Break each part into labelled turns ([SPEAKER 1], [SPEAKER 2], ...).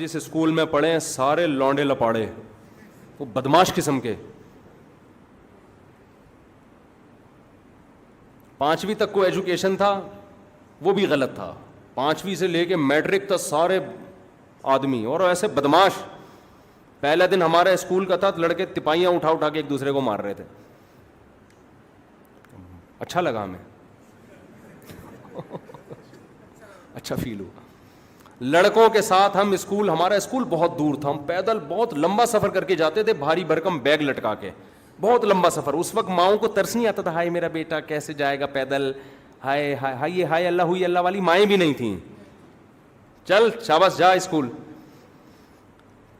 [SPEAKER 1] جس اسکول میں پڑھے ہیں سارے لونڈے لپاڑے, وہ بدماش قسم کے. 5ویں تک کو ایجوکیشن تھا وہ بھی غلط تھا, 5ویں سے لے کے میٹرک تک سارے آدمی اور ایسے بدماش. پہلا دن ہمارا اسکول کا تھا, لڑکے تپائیاں اٹھا اٹھا کے ایک دوسرے کو مار رہے تھے. اچھا لگا ہمیں, اچھا فیل ہوا. لڑکوں کے ساتھ ہم اسکول, ہمارا اسکول بہت دور تھا, ہم پیدل بہت لمبا سفر کر کے جاتے تھے, بھاری بھرکم بیگ لٹکا کے, بہت لمبا سفر. اس وقت ماؤں کو ترس نہیں آتا تھا, ہائے میرا بیٹا کیسے جائے گا پیدل, ہائے ہائے یہ ہائے اللہ ہوئی اللہ والی مائیں بھی نہیں تھیں, چل شاباش جا اسکول.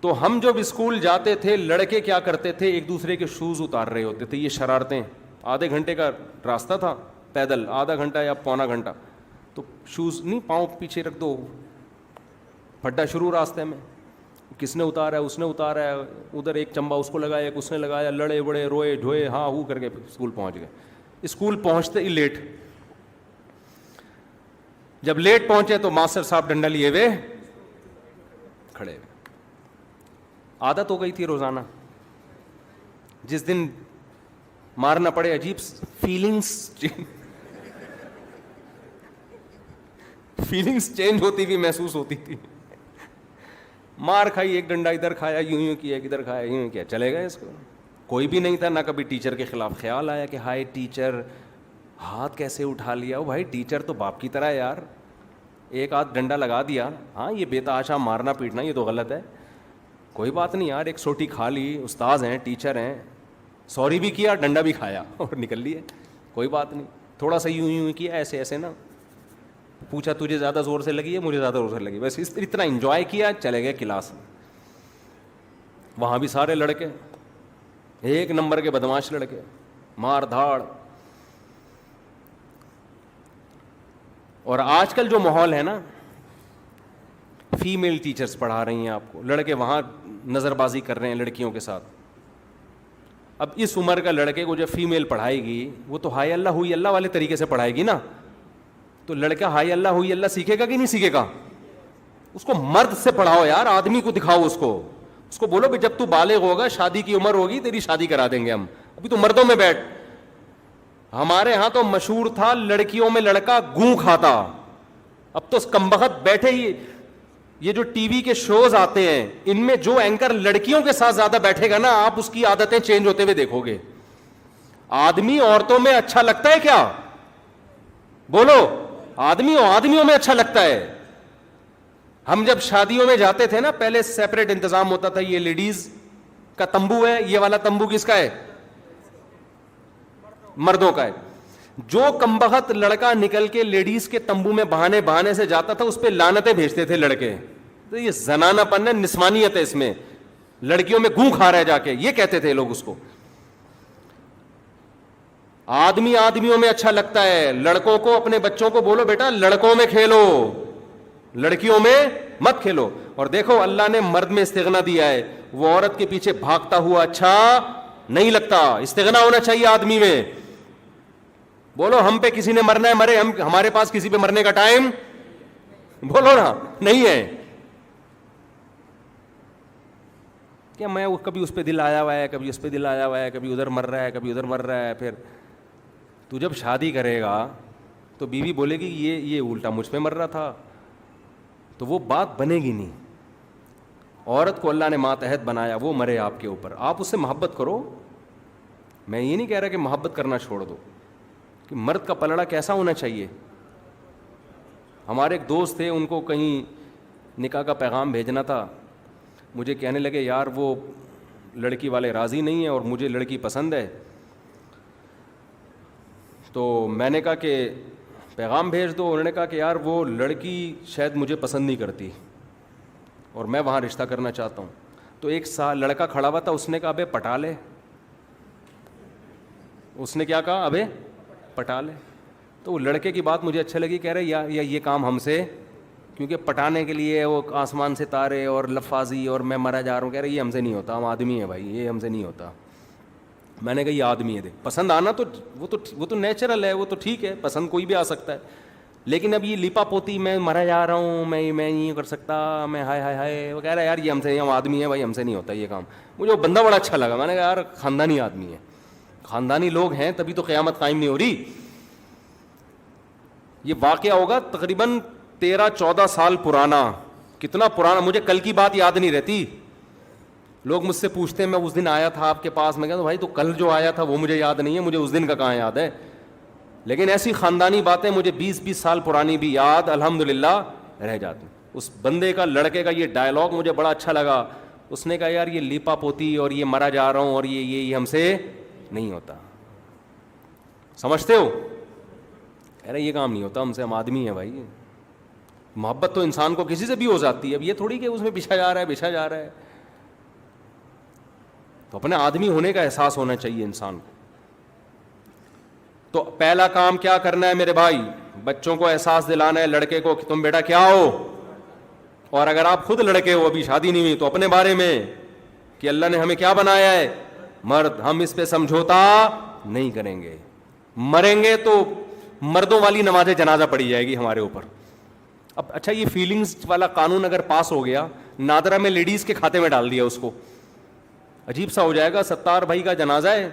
[SPEAKER 1] تو ہم جب اسکول جاتے تھے لڑکے کیا کرتے تھے, ایک دوسرے کے شوز اتار رہے ہوتے تھے, یہ شرارتیں. آدھے گھنٹے کا راستہ تھا پیدل, آدھا گھنٹہ یا پونا گھنٹہ, تو شوز نہیں, پاؤں پیچھے رکھ دو, پھڈا شروع راستے میں, کس نے اتارا ہے, اس نے اتارا ہے, ادھر ایک چمبا اس کو لگایا, ایک اس نے لگایا, لڑے بڑے روئے ڈھوئے ہاں ہو کر کے اسکول پہنچ گئے. اسکول پہنچتے ہی لیٹ, جب لیٹ پہنچے تو ماسٹر صاحب ڈنڈا لیے ہوئے کھڑے ہوئے. عادت ہو گئی تھی روزانہ, جس دن مارنا پڑے عجیب فیلنگس چینج ہوتی ہوئی محسوس ہوتی تھی. مار کھائی, ایک ڈنڈا ادھر کھایا, یوں کیا, ادھر کھایا, یوں کیا, چلے گئے اس کو. کوئی بھی نہیں تھا, نہ کبھی ٹیچر کے خلاف خیال آیا کہ ہائے ٹیچر ہاتھ کیسے اٹھا لیا. او بھائی ٹیچر تو باپ کی طرح ہے یار, ایک ہاتھ ڈنڈا لگا دیا, ہاں یہ بے تحاشا مارنا پیٹنا یہ تو غلط ہے, کوئی بات نہیں یار, ایک سوٹی کھا لی, استاذ ہیں ٹیچر ہیں, سوری بھی کیا, ڈنڈا بھی کھایا اور نکل لیے, کوئی بات نہیں. تھوڑا سا یوں کیا, ایسے ایسے نا, پوچھا تجھے زیادہ زور سے لگی ہے, مجھے زیادہ زور سے لگی, بس اتنا انجوائے کیا, چلے گئے کلاس میں. وہاں بھی سارے لڑکے ایک نمبر کے بدماش لڑکے, مار دھاڑ. اور آج کل جو ماحول ہے نا, فیمیل ٹیچرز پڑھا رہی ہیں آپ کو, لڑکے وہاں نظر بازی کر رہے ہیں لڑکیوں کے ساتھ. اب اس عمر کا لڑکے کو جب فیمیل پڑھائے گی, وہ تو ہائے اللہ ہوئی اللہ والے طریقے سے پڑھائے گی نا, تو لڑکا ہائے اللہ ہوئی اللہ سیکھے گا کہ نہیں سیکھے گا. اس کو مرد سے پڑھاؤ یار, آدمی کو دکھاؤ, اس کو بولو کہ جب تو بالغ ہوگا, شادی کی عمر ہوگی, تیری شادی کرا دیں گے ہم, ابھی تو مردوں میں بیٹھ. ہمارے ہاں تو مشہور تھا لڑکیوں میں لڑکا گوں کھاتا, اب تو کمبخت بیٹھے ہی. یہ جو ٹی وی کے شوز آتے ہیں ان میں جو اینکر لڑکیوں کے ساتھ زیادہ بیٹھے گا نا, آپ اس کی عادتیں چینج ہوتے ہوئے دیکھو گے. آدمی عورتوں میں اچھا لگتا ہے کیا, بولو, آدمیوں میں اچھا لگتا ہے. ہم جب شادیوں میں جاتے تھے نا, پہلے سیپریٹ انتظام ہوتا تھا, یہ لیڈیز کا تمبو ہے, یہ والا تمبو کس کا ہے, مردوں کا ہے. جو کمبخت لڑکا نکل کے لیڈیز کے تمبو میں بہانے سے جاتا تھا, اس پہ لعنتیں بھیجتے تھے لڑکے, تو یہ زنانہ پن ہے, نسوانیت ہے اس میں, لڑکیوں میں گوں کھا رہا ہے جا کے, یہ کہتے تھے لوگ اس کو. آدمیوں میں اچھا لگتا ہے. لڑکوں کو, اپنے بچوں کو بولو بیٹا لڑکوں میں کھیلو, لڑکیوں میں مت کھیلو. اور دیکھو اللہ نے مرد میں استغنا دیا ہے, وہ عورت کے پیچھے بھاگتا ہوا اچھا نہیں لگتا, استغنا ہونا چاہیے آدمی میں. بولو ہم پہ کسی نے مرنا ہے مرے, ہمارے پاس کسی پہ مرنے کا ٹائم, بولو نا, نہیں ہے. کیا میں کبھی اس پہ دل آیا ہوا ہے, کبھی اس پہ دل آیا ہوا ہے, کبھی ادھر مر رہا ہے, کبھی ادھر مر رہا ہے. پھر تو جب شادی کرے گا تو بیوی بولے گی یہ الٹا مجھ پہ مر رہا تھا, تو وہ بات بنے گی نہیں. عورت کو اللہ نے ماتحت بنایا, وہ مرے آپ کے اوپر, آپ اس سے محبت کرو. میں یہ نہیں کہہ رہا کہ محبت کرنا چھوڑ دو, کہ مرد کا پلڑا کیسا ہونا چاہیے. ہمارے ایک دوست تھے, ان کو کہیں نکاح کا پیغام بھیجنا تھا, مجھے کہنے لگے یار وہ لڑکی والے راضی نہیں ہیں اور مجھے لڑکی پسند ہے. تو میں نے کہا کہ پیغام بھیج دو. انہوں نے کہا کہ یار وہ لڑکی شاید مجھے پسند نہیں کرتی اور میں وہاں رشتہ کرنا چاہتا ہوں. تو ایک سال لڑکا کھڑا ہوا تھا, اس نے کہا ابے پٹا لے. اس نے کیا کہا, ابے پٹا لے. تو وہ لڑکے کی بات مجھے اچھا لگی, کہہ رہے یا یہ کام ہم سے, کیونکہ پٹانے کے لیے وہ آسمان سے تارے اور لفاظی اور میں مرا جا رہا ہوں, کہہ رہے یہ ہم سے نہیں ہوتا, ہم آدمی ہیں بھائی, یہ ہم سے نہیں ہوتا. میں نے کہا یہ آدمی ہے, دیکھ پسند آنا تو وہ تو نیچرل ہے, وہ تو ٹھیک ہے, پسند کوئی بھی آ سکتا ہے. لیکن اب یہ لیپا پوتی میں مرا جا رہا ہوں, میں نہیں کر سکتا, میں ہائے ہائے ہائے, وہ کہہ رہا ہے یار یہ ہم سے, ہم آدمی ہیں بھائی, ہم سے نہیں ہوتا یہ کام. مجھے وہ بندہ بڑا اچھا لگا, میں نے کہا یار خاندانی آدمی ہے, خاندانی لوگ ہیں تبھی تو قیامت قائم نہیں ہو رہی. یہ واقعہ ہوگا تقریباً 13-14 سال پرانا. کتنا پرانا, مجھے کل کی بات یاد نہیں رہتی. لوگ مجھ سے پوچھتے ہیں میں اس دن آیا تھا آپ کے پاس, میں کہتا ہوں بھائی تو کل جو آیا تھا وہ مجھے یاد نہیں ہے, مجھے اس دن کا کہاں یاد ہے. لیکن ایسی خاندانی باتیں مجھے 20-20 سال پرانی بھی یاد الحمدللہ رہ جاتی. اس بندے کا, لڑکے کا یہ ڈائلاگ مجھے بڑا اچھا لگا. اس نے کہا یار یہ لیپا پوتی اور یہ مرا جا رہا ہوں اور یہ ہم سے نہیں ہوتا. سمجھتے ہو, کہہ رہے یہ کام نہیں ہوتا ہم سے, ہم آدمی ہیں بھائی. محبت تو انسان کو کسی سے بھی ہو جاتی ہے, اب یہ تھوڑی کہ اس میں بچھا جا رہا ہے. تو اپنے آدمی ہونے کا احساس ہونا چاہیے انسان کو. تو پہلا کام کیا کرنا ہے میرے بھائی, بچوں کو احساس دلانا ہے لڑکے کو کہ تم بیٹا کیا ہو. اور اگر آپ خود لڑکے ہو, ابھی شادی نہیں ہوئی, تو اپنے بارے میں کہ اللہ نے ہمیں کیا بنایا ہے, مرد. ہم اس پہ سمجھوتا نہیں کریں گے. مریں گے تو مردوں والی نماز جنازہ پڑی جائے گی ہمارے اوپر. اب اچھا یہ فیلنگز والا قانون اگر پاس ہو گیا, نادرہ میں لیڈیز کے کھاتے میں ڈال دیا اس کو, عجیب سا ہو جائے گا. ستار بھائی کا جنازہ ہے,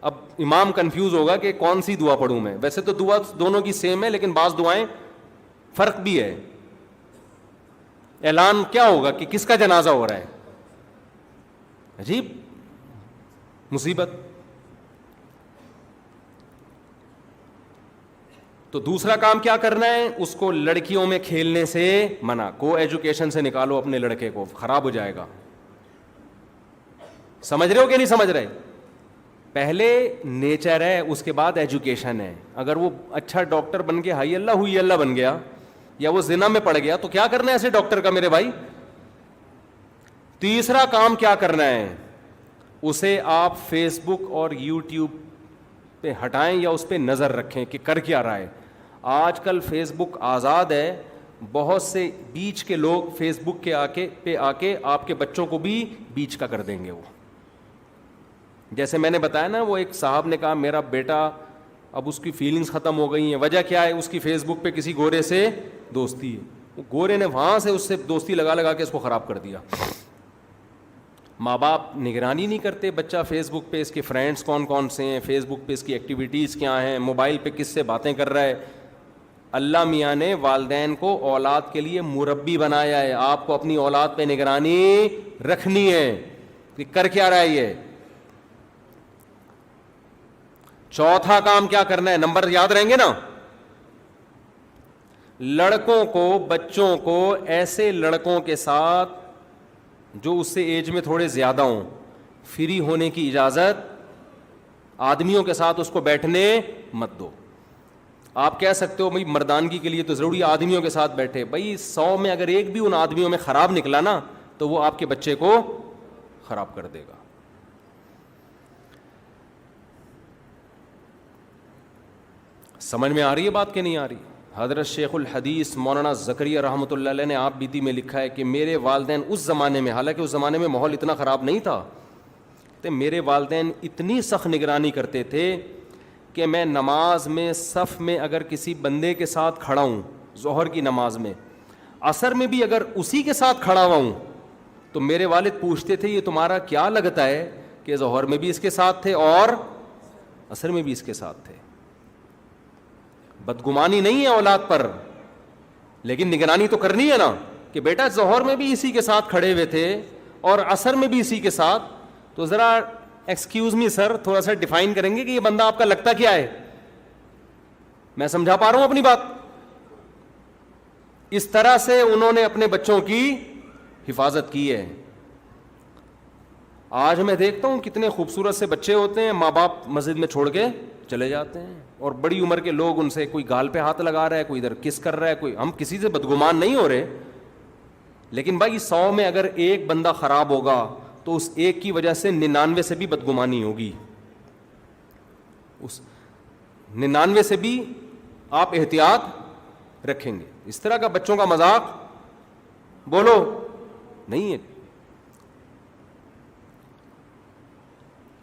[SPEAKER 1] اب امام کنفیوز ہوگا کہ کون سی دعا پڑھوں میں. ویسے تو دعا دونوں کی سیم ہے, لیکن بعض دعائیں فرق بھی ہے. اعلان کیا ہوگا کہ کس کا جنازہ ہو رہا ہے, عجیب مصیبت. تو دوسرا کام کیا کرنا ہے, اس کو لڑکیوں میں کھیلنے سے منع. کو ایجوکیشن سے نکالو اپنے لڑکے کو, خراب ہو جائے گا. سمجھ رہے ہو کہ نہیں سمجھ رہے؟ پہلے نیچر ہے, اس کے بعد ایجوکیشن ہے. اگر وہ اچھا ڈاکٹر بن کے ہائی اللہ ہوئی اللہ بن گیا, یا وہ زنا میں پڑ گیا, تو کیا کرنا ہے ایسے ڈاکٹر کا میرے بھائی؟ تیسرا کام کیا کرنا ہے, اسے آپ فیس بک اور یوٹیوب پہ ہٹائیں یا اس پہ نظر رکھیں کہ کر کیا رہا ہے. آج کل فیس بک آزاد ہے, بہت سے بیچ کے لوگ فیس بک کے پہ آ کے آپ کے بچوں کو بھی بیچ کا کر دیں گے. وہ جیسے میں نے بتایا نا, وہ ایک صاحب نے کہا میرا بیٹا اب اس کی فیلنگز ختم ہو گئی ہیں. وجہ کیا ہے, اس کی فیس بک پہ کسی گورے سے دوستی ہے. وہ گورے نے وہاں سے اس سے دوستی لگا کے اس کو خراب کر دیا. ماں باپ نگرانی نہیں کرتے, بچہ فیس بک پہ اس کے فرینڈس کون کون سے ہیں, فیس بک پہ اس کی ایکٹیویٹیز کیا ہیں, موبائل پہ کس سے باتیں کر رہا ہے. اللہ میاں نے والدین کو اولاد کے لیے مربی بنایا ہے. آپ کو اپنی اولاد پہ نگرانی رکھنی ہے کہ کر کیا رہا ہے یہ. چوتھا کام کیا کرنا ہے, نمبر یاد رہیں گے نا, لڑکوں کو, بچوں کو ایسے لڑکوں کے ساتھ جو اس سے ایج میں تھوڑے زیادہ ہوں, فری ہونے کی اجازت. آدمیوں کے ساتھ اس کو بیٹھنے مت دو. آپ کہہ سکتے ہو بھائی مردانگی کے لیے تو ضروری آدمیوں کے ساتھ بیٹھے. بھائی 100 میں اگر ایک بھی ان آدمیوں میں خراب نکلا نا, تو وہ آپ کے بچے کو خراب کر دے گا. سمجھ میں آ رہی ہے بات کہ نہیں آ رہی؟ حضرت شیخ الحدیث مولانا زکریا رحمۃ اللہ علیہ نے آپ بیتی میں لکھا ہے کہ میرے والدین اس زمانے میں, حالانکہ اس زمانے میں ماحول اتنا خراب نہیں تھا, تو میرے والدین اتنی سخت نگرانی کرتے تھے کہ میں نماز میں صف میں اگر کسی بندے کے ساتھ کھڑا ہوں, ظہر کی نماز میں, عصر میں بھی اگر اسی کے ساتھ کھڑا ہوا ہوں, تو میرے والد پوچھتے تھے یہ تمہارا کیا لگتا ہے کہ ظہر میں بھی اس کے ساتھ تھے اور عصر میں بھی اس کے ساتھ تھے. بدگمانی نہیں ہے اولاد پر, لیکن نگرانی تو کرنی ہے نا کہ بیٹا ظہر میں بھی اسی کے ساتھ کھڑے ہوئے تھے اور عصر میں بھی اسی کے ساتھ. تو ذرا ایکسکیوز می سر, تھوڑا سا ڈیفائن کریں گے کہ یہ بندہ آپ کا لگتا کیا ہے؟ میں سمجھا پا رہا ہوں اپنی بات؟ اس طرح سے انہوں نے اپنے بچوں کی حفاظت کی ہے. آج میں دیکھتا ہوں کتنے خوبصورت سے بچے ہوتے ہیں, ماں باپ مسجد میں چھوڑ کے چلے جاتے ہیں, اور بڑی عمر کے لوگ ان سے, کوئی گال پہ ہاتھ لگا رہا ہے, کوئی ادھر کس کر رہا ہے, کوئی. ہم کسی سے بدگمان نہیں ہو رہے, لیکن بھائی 100 میں اگر ایک بندہ خراب ہوگا تو اس ایک کی وجہ سے 99 سے بھی بدگمانی ہوگی. اس 99 سے بھی آپ احتیاط رکھیں گے. اس طرح کا بچوں کا مذاق بولو نہیں ہے.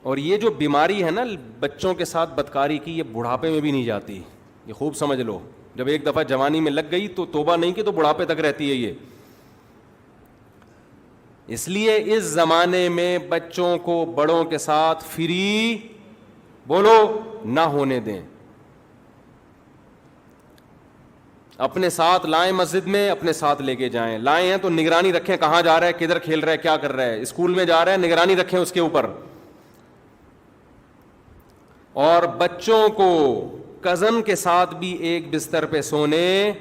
[SPEAKER 1] اور یہ جو بیماری ہے نا بچوں کے ساتھ بدکاری کی، یہ بڑھاپے میں بھی نہیں جاتی، یہ خوب سمجھ لو. جب ایک دفعہ جوانی میں لگ گئی تو توبہ نہیں کی تو بڑھاپے تک رہتی ہے یہ. اس لیے اس زمانے میں بچوں کو بڑوں کے ساتھ فری بولو نہ ہونے دیں. اپنے ساتھ لائیں، مسجد میں اپنے ساتھ لے کے جائیں. لائے ہیں تو نگرانی رکھیں کہاں جا رہا ہے، کدھر کھیل رہا ہے، کیا کر رہا ہے. اسکول میں جا رہا ہے نگرانی رکھیں اس کے اوپر. اور بچوں کو کزن کے ساتھ بھی ایک بستر پہ سونے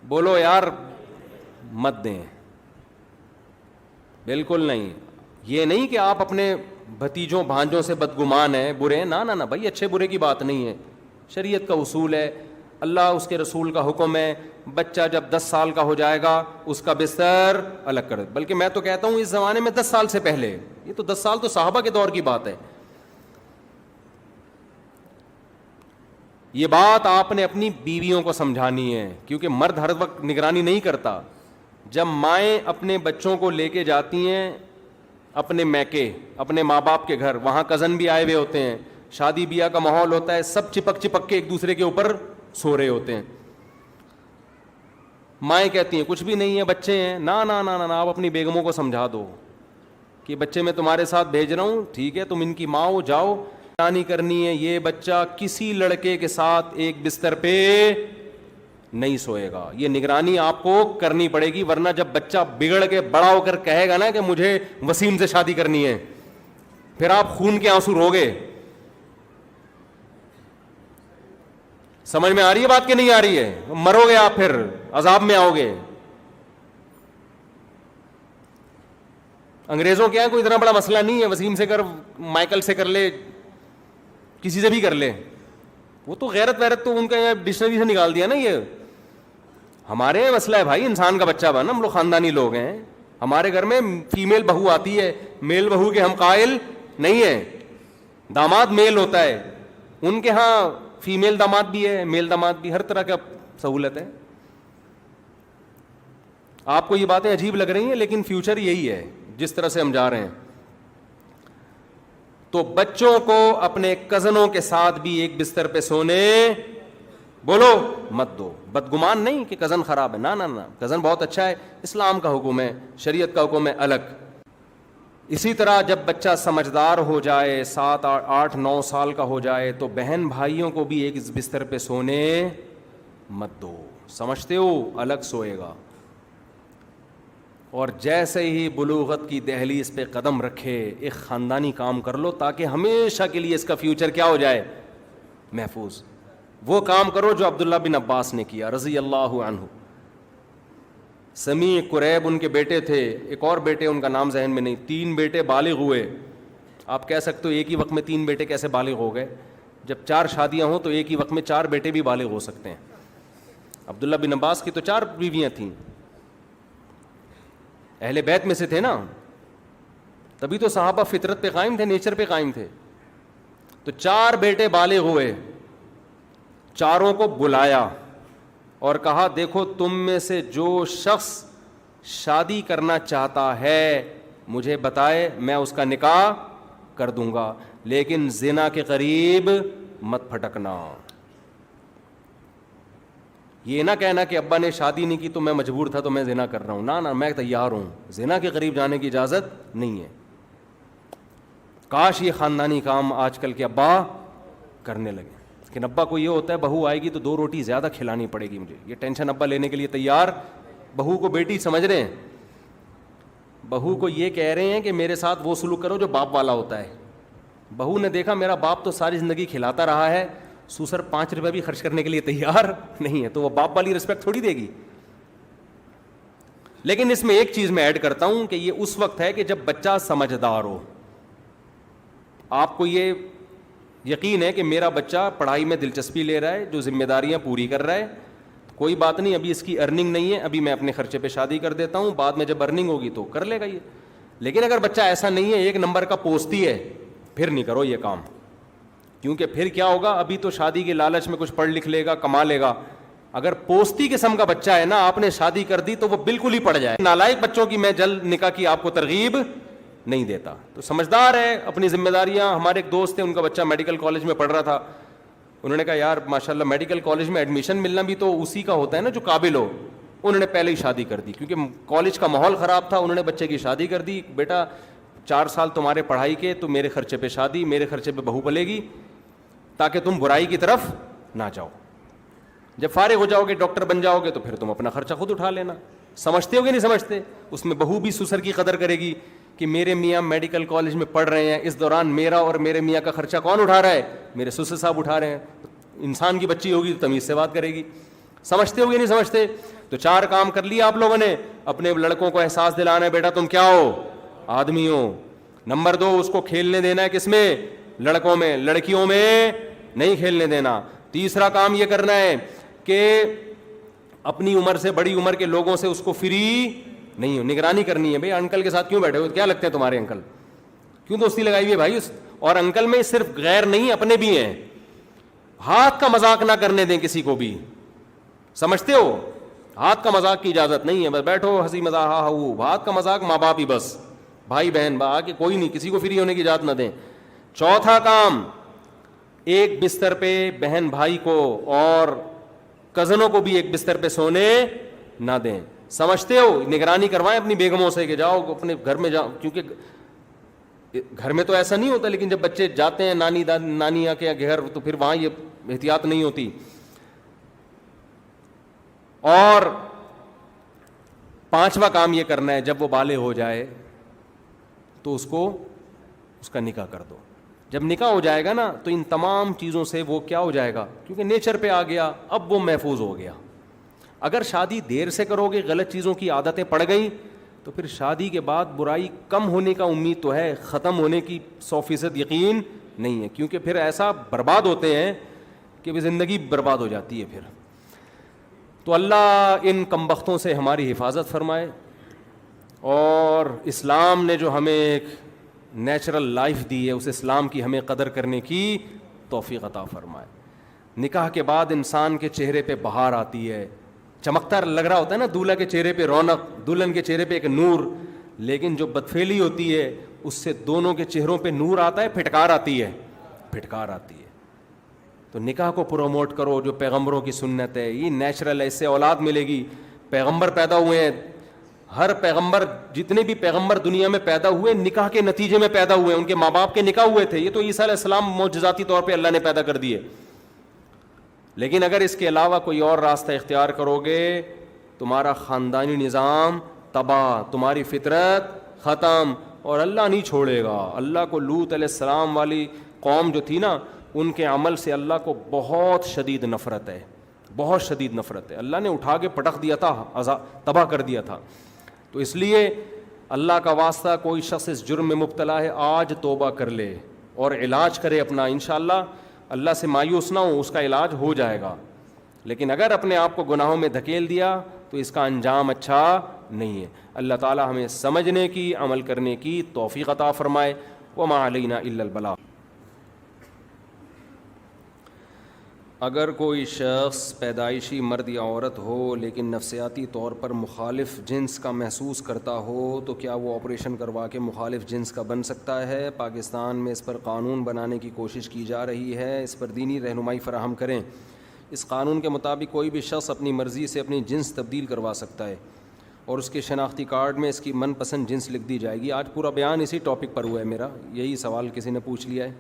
[SPEAKER 1] بولو یار مت دیں، بالکل نہیں. یہ نہیں کہ آپ اپنے بھتیجوں بھانجوں سے بدگمان ہیں، برے ہیں، نہ نہ نہ بھائی، اچھے برے کی بات نہیں ہے. شریعت کا اصول ہے، اللہ اس کے رسول کا حکم ہے، بچہ جب 10 سال کا ہو جائے گا اس کا بستر الگ کر. بلکہ میں تو کہتا ہوں اس زمانے میں 10 سال سے پہلے، یہ تو 10 سال تو صحابہ کے دور کی بات ہے. یہ بات آپ نے اپنی بیویوں کو سمجھانی ہے، کیونکہ مرد ہر وقت نگرانی نہیں کرتا. جب مائیں اپنے بچوں کو لے کے جاتی ہیں اپنے میکے، اپنے ماں باپ کے گھر، وہاں کزن بھی آئے ہوئے ہوتے ہیں، شادی بیاہ کا ماحول ہوتا ہے، سب چپک چپک کے ایک دوسرے کے اوپر سو رہے ہوتے ہیں. مائیں کہتی ہیں کچھ بھی نہیں ہے، بچے ہیں. نہ نہ نہ نہ، آپ اپنی بیگموں کو سمجھا دو کہ بچے میں تمہارے ساتھ بھیج رہا ہوں، ٹھیک ہے، تم ان کی ماں ہو، جاؤ. نگرانی کرنی ہے، یہ بچہ کسی لڑکے کے ساتھ ایک بستر پہ نہیں سوئے گا. یہ نگرانی آپ کو کرنی پڑے گی، ورنہ جب بچہ بگڑ کے بڑا ہو کر کہے گا نا کہ مجھے وسیم سے شادی کرنی ہے، پھر آپ خون کے آنسو روگے. سمجھ میں آ رہی ہے بات کہ نہیں آ رہی ہے؟ مرو گے آپ، پھر عذاب میں آؤ گے. انگریزوں کے یہاں کوئی اتنا بڑا مسئلہ نہیں ہے، وسیم سے کر، مائیکل سے کر لے، کسی سے بھی کر لے. وہ تو غیرت ویرت تو ان کا ڈکشنری سے نکال دیا نا. یہ ہمارے یہاں مسئلہ ہے بھائی، انسان کا بچہ بنا. ہم لوگ خاندانی لوگ ہیں، ہمارے گھر میں فیمیل بہو آتی ہے، میل بہو کے ہم قائل نہیں ہیں. داماد میل ہوتا ہے، ان کے ہاں فیمیل داماد بھی ہے، میل داماد بھی، ہر طرح کا سہولت ہے. آپ کو یہ باتیں عجیب لگ رہی ہیں لیکن فیوچر یہی ہے جس طرح سے ہم جا رہے ہیں. تو بچوں کو اپنے کزنوں کے ساتھ بھی ایک بستر پہ سونے بولو مت دو. بدگمان نہیں کہ کزن خراب ہے، نہ نہ نہ، کزن بہت اچھا ہے، اسلام کا حکم ہے، شریعت کا حکم ہے الگ. اسی طرح جب بچہ سمجھدار ہو جائے، 7 8 9 سال کا ہو جائے، تو بہن بھائیوں کو بھی ایک بستر پہ سونے مت دو. سمجھتے ہو؟ الگ سوئے گا. اور جیسے ہی بلوغت کی دہلیز پہ قدم رکھے ایک خاندانی کام کر لو تاکہ ہمیشہ کے لیے اس کا فیوچر کیا ہو جائے؟ محفوظ. وہ کام کرو جو عبداللہ بن عباس نے کیا رضی اللہ عنہ. سمیع قریب ان کے بیٹے تھے، ایک اور بیٹے ان کا نام ذہن میں نہیں. 3 بیٹے بالغ ہوئے. آپ کہہ سکتے ہو ایک ہی وقت میں 3 بیٹے کیسے بالغ ہو گئے؟ جب 4 شادیاں ہوں تو ایک ہی وقت میں 4 بیٹے بھی بالغ ہو سکتے ہیں. عبداللہ بن عباس کی تو 4 بیویاں تھیں، اہل بیت میں سے تھے نا، تبھی تو صحابہ فطرت پہ قائم تھے، نیچر پہ قائم تھے. تو 4 بیٹے بالغ ہوئے، چاروں کو بلایا اور کہا دیکھو تم میں سے جو شخص شادی کرنا چاہتا ہے مجھے بتائے، میں اس کا نکاح کر دوں گا، لیکن زنا کے قریب مت پھٹکنا. یہ نہ کہنا کہ ابا نے شادی نہیں کی تو میں مجبور تھا تو میں زنا کر رہا ہوں. نہ نہ، میں تیار ہوں، زنا کے قریب جانے کی اجازت نہیں ہے. کاش یہ خاندانی کام آج کل کے ابا کرنے لگے. لیکن ابا کو یہ ہوتا ہے بہو آئے گی تو 2 روٹی زیادہ کھلانی پڑے گی مجھے، یہ ٹینشن ابا لینے کے لیے تیار. بہو کو بیٹی سمجھ رہے ہیں، بہو کو یہ کہہ رہے ہیں کہ میرے ساتھ وہ سلوک کرو جو باپ والا ہوتا ہے. بہو نے دیکھا میرا باپ تو ساری زندگی کھلاتا رہا ہے، سوسر 5 روپے بھی خرچ کرنے کے لیے تیار نہیں ہے، تو وہ باپ والی رسپیکٹ تھوڑی دے گی. لیکن اس میں ایک چیز میں ایڈ کرتا ہوں کہ یہ اس وقت ہے کہ جب بچہ سمجھدار ہو. آپ کو یہ یقین ہے کہ میرا بچہ پڑھائی میں دلچسپی لے رہا ہے، جو ذمہ داریاں پوری کر رہا ہے، کوئی بات نہیں، ابھی اس کی ارننگ نہیں ہے، ابھی میں اپنے خرچے پہ شادی کر دیتا ہوں، بعد میں جب ارننگ ہوگی تو کر لے گا یہ. لیکن اگر بچہ ایسا نہیں ہے، 1 نمبر کا پوستی ہے، پھر نہیں کرو یہ کام. کیونکہ پھر کیا ہوگا، ابھی تو شادی کے لالچ میں کچھ پڑھ لکھ لے گا، کما لے گا. اگر پوستی قسم کا بچہ ہے نا، آپ نے شادی کر دی تو وہ بالکل ہی پڑ جائے. نالائق بچوں کی میں جلد نکاح کی آپ کو ترغیب نہیں دیتا. تو سمجھدار ہے, اپنی ذمہ داریاں. ہمارے ایک دوست تھے, ان کا بچہ میڈیکل کالج میں پڑھ رہا تھا. انہوں نے کہا یار ماشاء اللہ میڈیکل کالج میں ایڈمیشن ملنا بھی تو اسی کا ہوتا ہے نا جو قابل ہو. انہوں نے پہلے ہی شادی کر دی کیونکہ کالج کا ماحول خراب تھا. انہوں نے بچے کی شادی کر دی, بیٹا 4 سال تمہارے پڑھائی کے, تو میرے خرچے پہ شادی, میرے خرچے پہ بہو پلے گی, تاکہ تم برائی کی طرف نہ جاؤ. جب فارغ ہو جاؤ گے, ڈاکٹر بن جاؤ گے, تو پھر تم اپنا خرچہ خود اٹھا لینا. سمجھتے ہو گے نہیں سمجھتے؟ اس میں بہو بھی سسر کی قدر کرے گی کہ میرے میاں میڈیکل کالج میں پڑھ رہے ہیں, اس دوران میرا اور میرے میاں کا خرچہ کون اٹھا رہا ہے؟ میرے سسر صاحب اٹھا رہے ہیں. انسان کی بچی ہوگی تو تمیز سے بات کرے گی. سمجھتے ہو گے نہیں سمجھتے؟ تو 4 کام کر لیا آپ لوگوں نے. اپنے لڑکوں کو احساس دلانا ہے بیٹا تم کیا ہو؟ آدمی ہو. نمبر 2, اس کو کھیلنے دینا ہے کس میں؟ لڑکوں میں. لڑکیوں میں نہیں کھیلنے دینا. تیسرا کام یہ کرنا ہے کہ اپنی عمر سے, بڑی عمر کے لوگوں سے اس کو فری نہیں ہو, نگرانی کرنی ہے. بھائی انکل کے ساتھ کیوں بیٹھے ہو؟ کیا لگتے ہیں تمہارے انکل؟ کیوں دوستی لگائی ہوئی ہے بھائی؟ اور انکل میں صرف غیر نہیں, اپنے بھی ہیں. ہاتھ کا مذاق نہ کرنے دیں کسی کو بھی. سمجھتے ہو؟ ہاتھ کا مذاق کی اجازت نہیں ہے. بس بیٹھو ہنسی مذاق, ہاں ہاں, ہاتھ کا مذاق ماں باپ ہی بس, بھائی بہن باقی کوئی نہیں, کسی کو فری ہونے کی اجازت نہ دیں. چوتھا کام, ایک بستر پہ بہن بھائی کو اور کزنوں کو بھی ایک بستر پہ سونے نہ دیں. سمجھتے ہو؟ نگرانی کروائیں اپنی بیگموں سے کہ جاؤ اپنے گھر میں جاؤ, کیونکہ گھر میں تو ایسا نہیں ہوتا, لیکن جب بچے جاتے ہیں نانی کے گھر تو پھر وہاں یہ احتیاط نہیں ہوتی. اور 5واں کام یہ کرنا ہے, جب وہ بالغ ہو جائے تو اس کا نکاح کر دو. جب نکاح ہو جائے گا نا تو ان تمام چیزوں سے وہ کیا ہو جائے گا, کیونکہ نیچر پہ آ گیا, اب وہ محفوظ ہو گیا. اگر شادی دیر سے کرو گے, غلط چیزوں کی عادتیں پڑ گئیں, تو پھر شادی کے بعد برائی کم ہونے کا امید تو ہے, ختم ہونے کی 100% یقین نہیں ہے, کیونکہ پھر ایسا برباد ہوتے ہیں کہ زندگی برباد ہو جاتی ہے پھر. تو اللہ ان کمبختوں سے ہماری حفاظت فرمائے, اور اسلام نے جو ہمیں ایک نیچرل لائف دی ہے, اس اسلام کی ہمیں قدر کرنے کی توفیق عطا فرمائے. نکاح کے بعد انسان کے چہرے پہ بہار آتی ہے, چمکتا لگ رہا ہوتا ہے نا, دولہا کے چہرے پہ رونق, دلہن کے چہرے پہ ایک نور. لیکن جو بدفعلی ہوتی ہے اس سے دونوں کے چہروں پہ نور آتا ہے, پھٹکار آتی ہے. تو نکاح کو پروموٹ کرو, جو پیغمبروں کی سنت ہے, یہ نیچرل ہے, اس سے اولاد ملے گی. پیغمبر پیدا ہوئے ہیں, ہر پیغمبر, جتنے بھی پیغمبر دنیا میں پیدا ہوئے نکاح کے نتیجے میں پیدا ہوئے, ان کے ماں باپ کے نکاح ہوئے تھے. یہ تو عیسیٰ علیہ السلام معجزاتی طور پہ اللہ نے پیدا کر دیے. لیکن اگر اس کے علاوہ کوئی اور راستہ اختیار کرو گے, تمہارا خاندانی نظام تباہ, تمہاری فطرت ختم, اور اللہ نہیں چھوڑے گا. اللہ کو لوط علیہ السلام والی قوم جو تھی نا, ان کے عمل سے اللہ کو بہت شدید نفرت ہے, بہت شدید نفرت ہے. اللہ نے اٹھا کے پٹک دیا تھا, تباہ کر دیا تھا. تو اس لیے اللہ کا واسطہ, کوئی شخص اس جرم میں مبتلا ہے, آج توبہ کر لے اور علاج کرے اپنا. انشاءاللہ اللہ سے مایوس نہ ہو, اس کا علاج ہو جائے گا. لیکن اگر اپنے آپ کو گناہوں میں دھکیل دیا تو اس کا انجام اچھا نہیں ہے. اللہ تعالی ہمیں سمجھنے کی, عمل کرنے کی توفیق عطا فرمائے. وما علینا الا البلاغ. اگر کوئی شخص پیدائشی مرد یا عورت ہو لیکن نفسیاتی طور پر مخالف جنس کا محسوس کرتا ہو, تو کیا وہ آپریشن کروا کے مخالف جنس کا بن سکتا ہے؟ پاکستان میں اس پر قانون بنانے کی کوشش کی جا رہی ہے, اس پر دینی رہنمائی فراہم کریں. اس قانون کے مطابق کوئی بھی شخص اپنی مرضی سے اپنی جنس تبدیل کروا سکتا ہے, اور اس کے شناختی کارڈ میں اس کی من پسند جنس لکھ دی جائے گی. آج پورا بیان اسی ٹاپک پر ہوا ہے میرا, یہی سوال کسی نے پوچھ لیا ہے.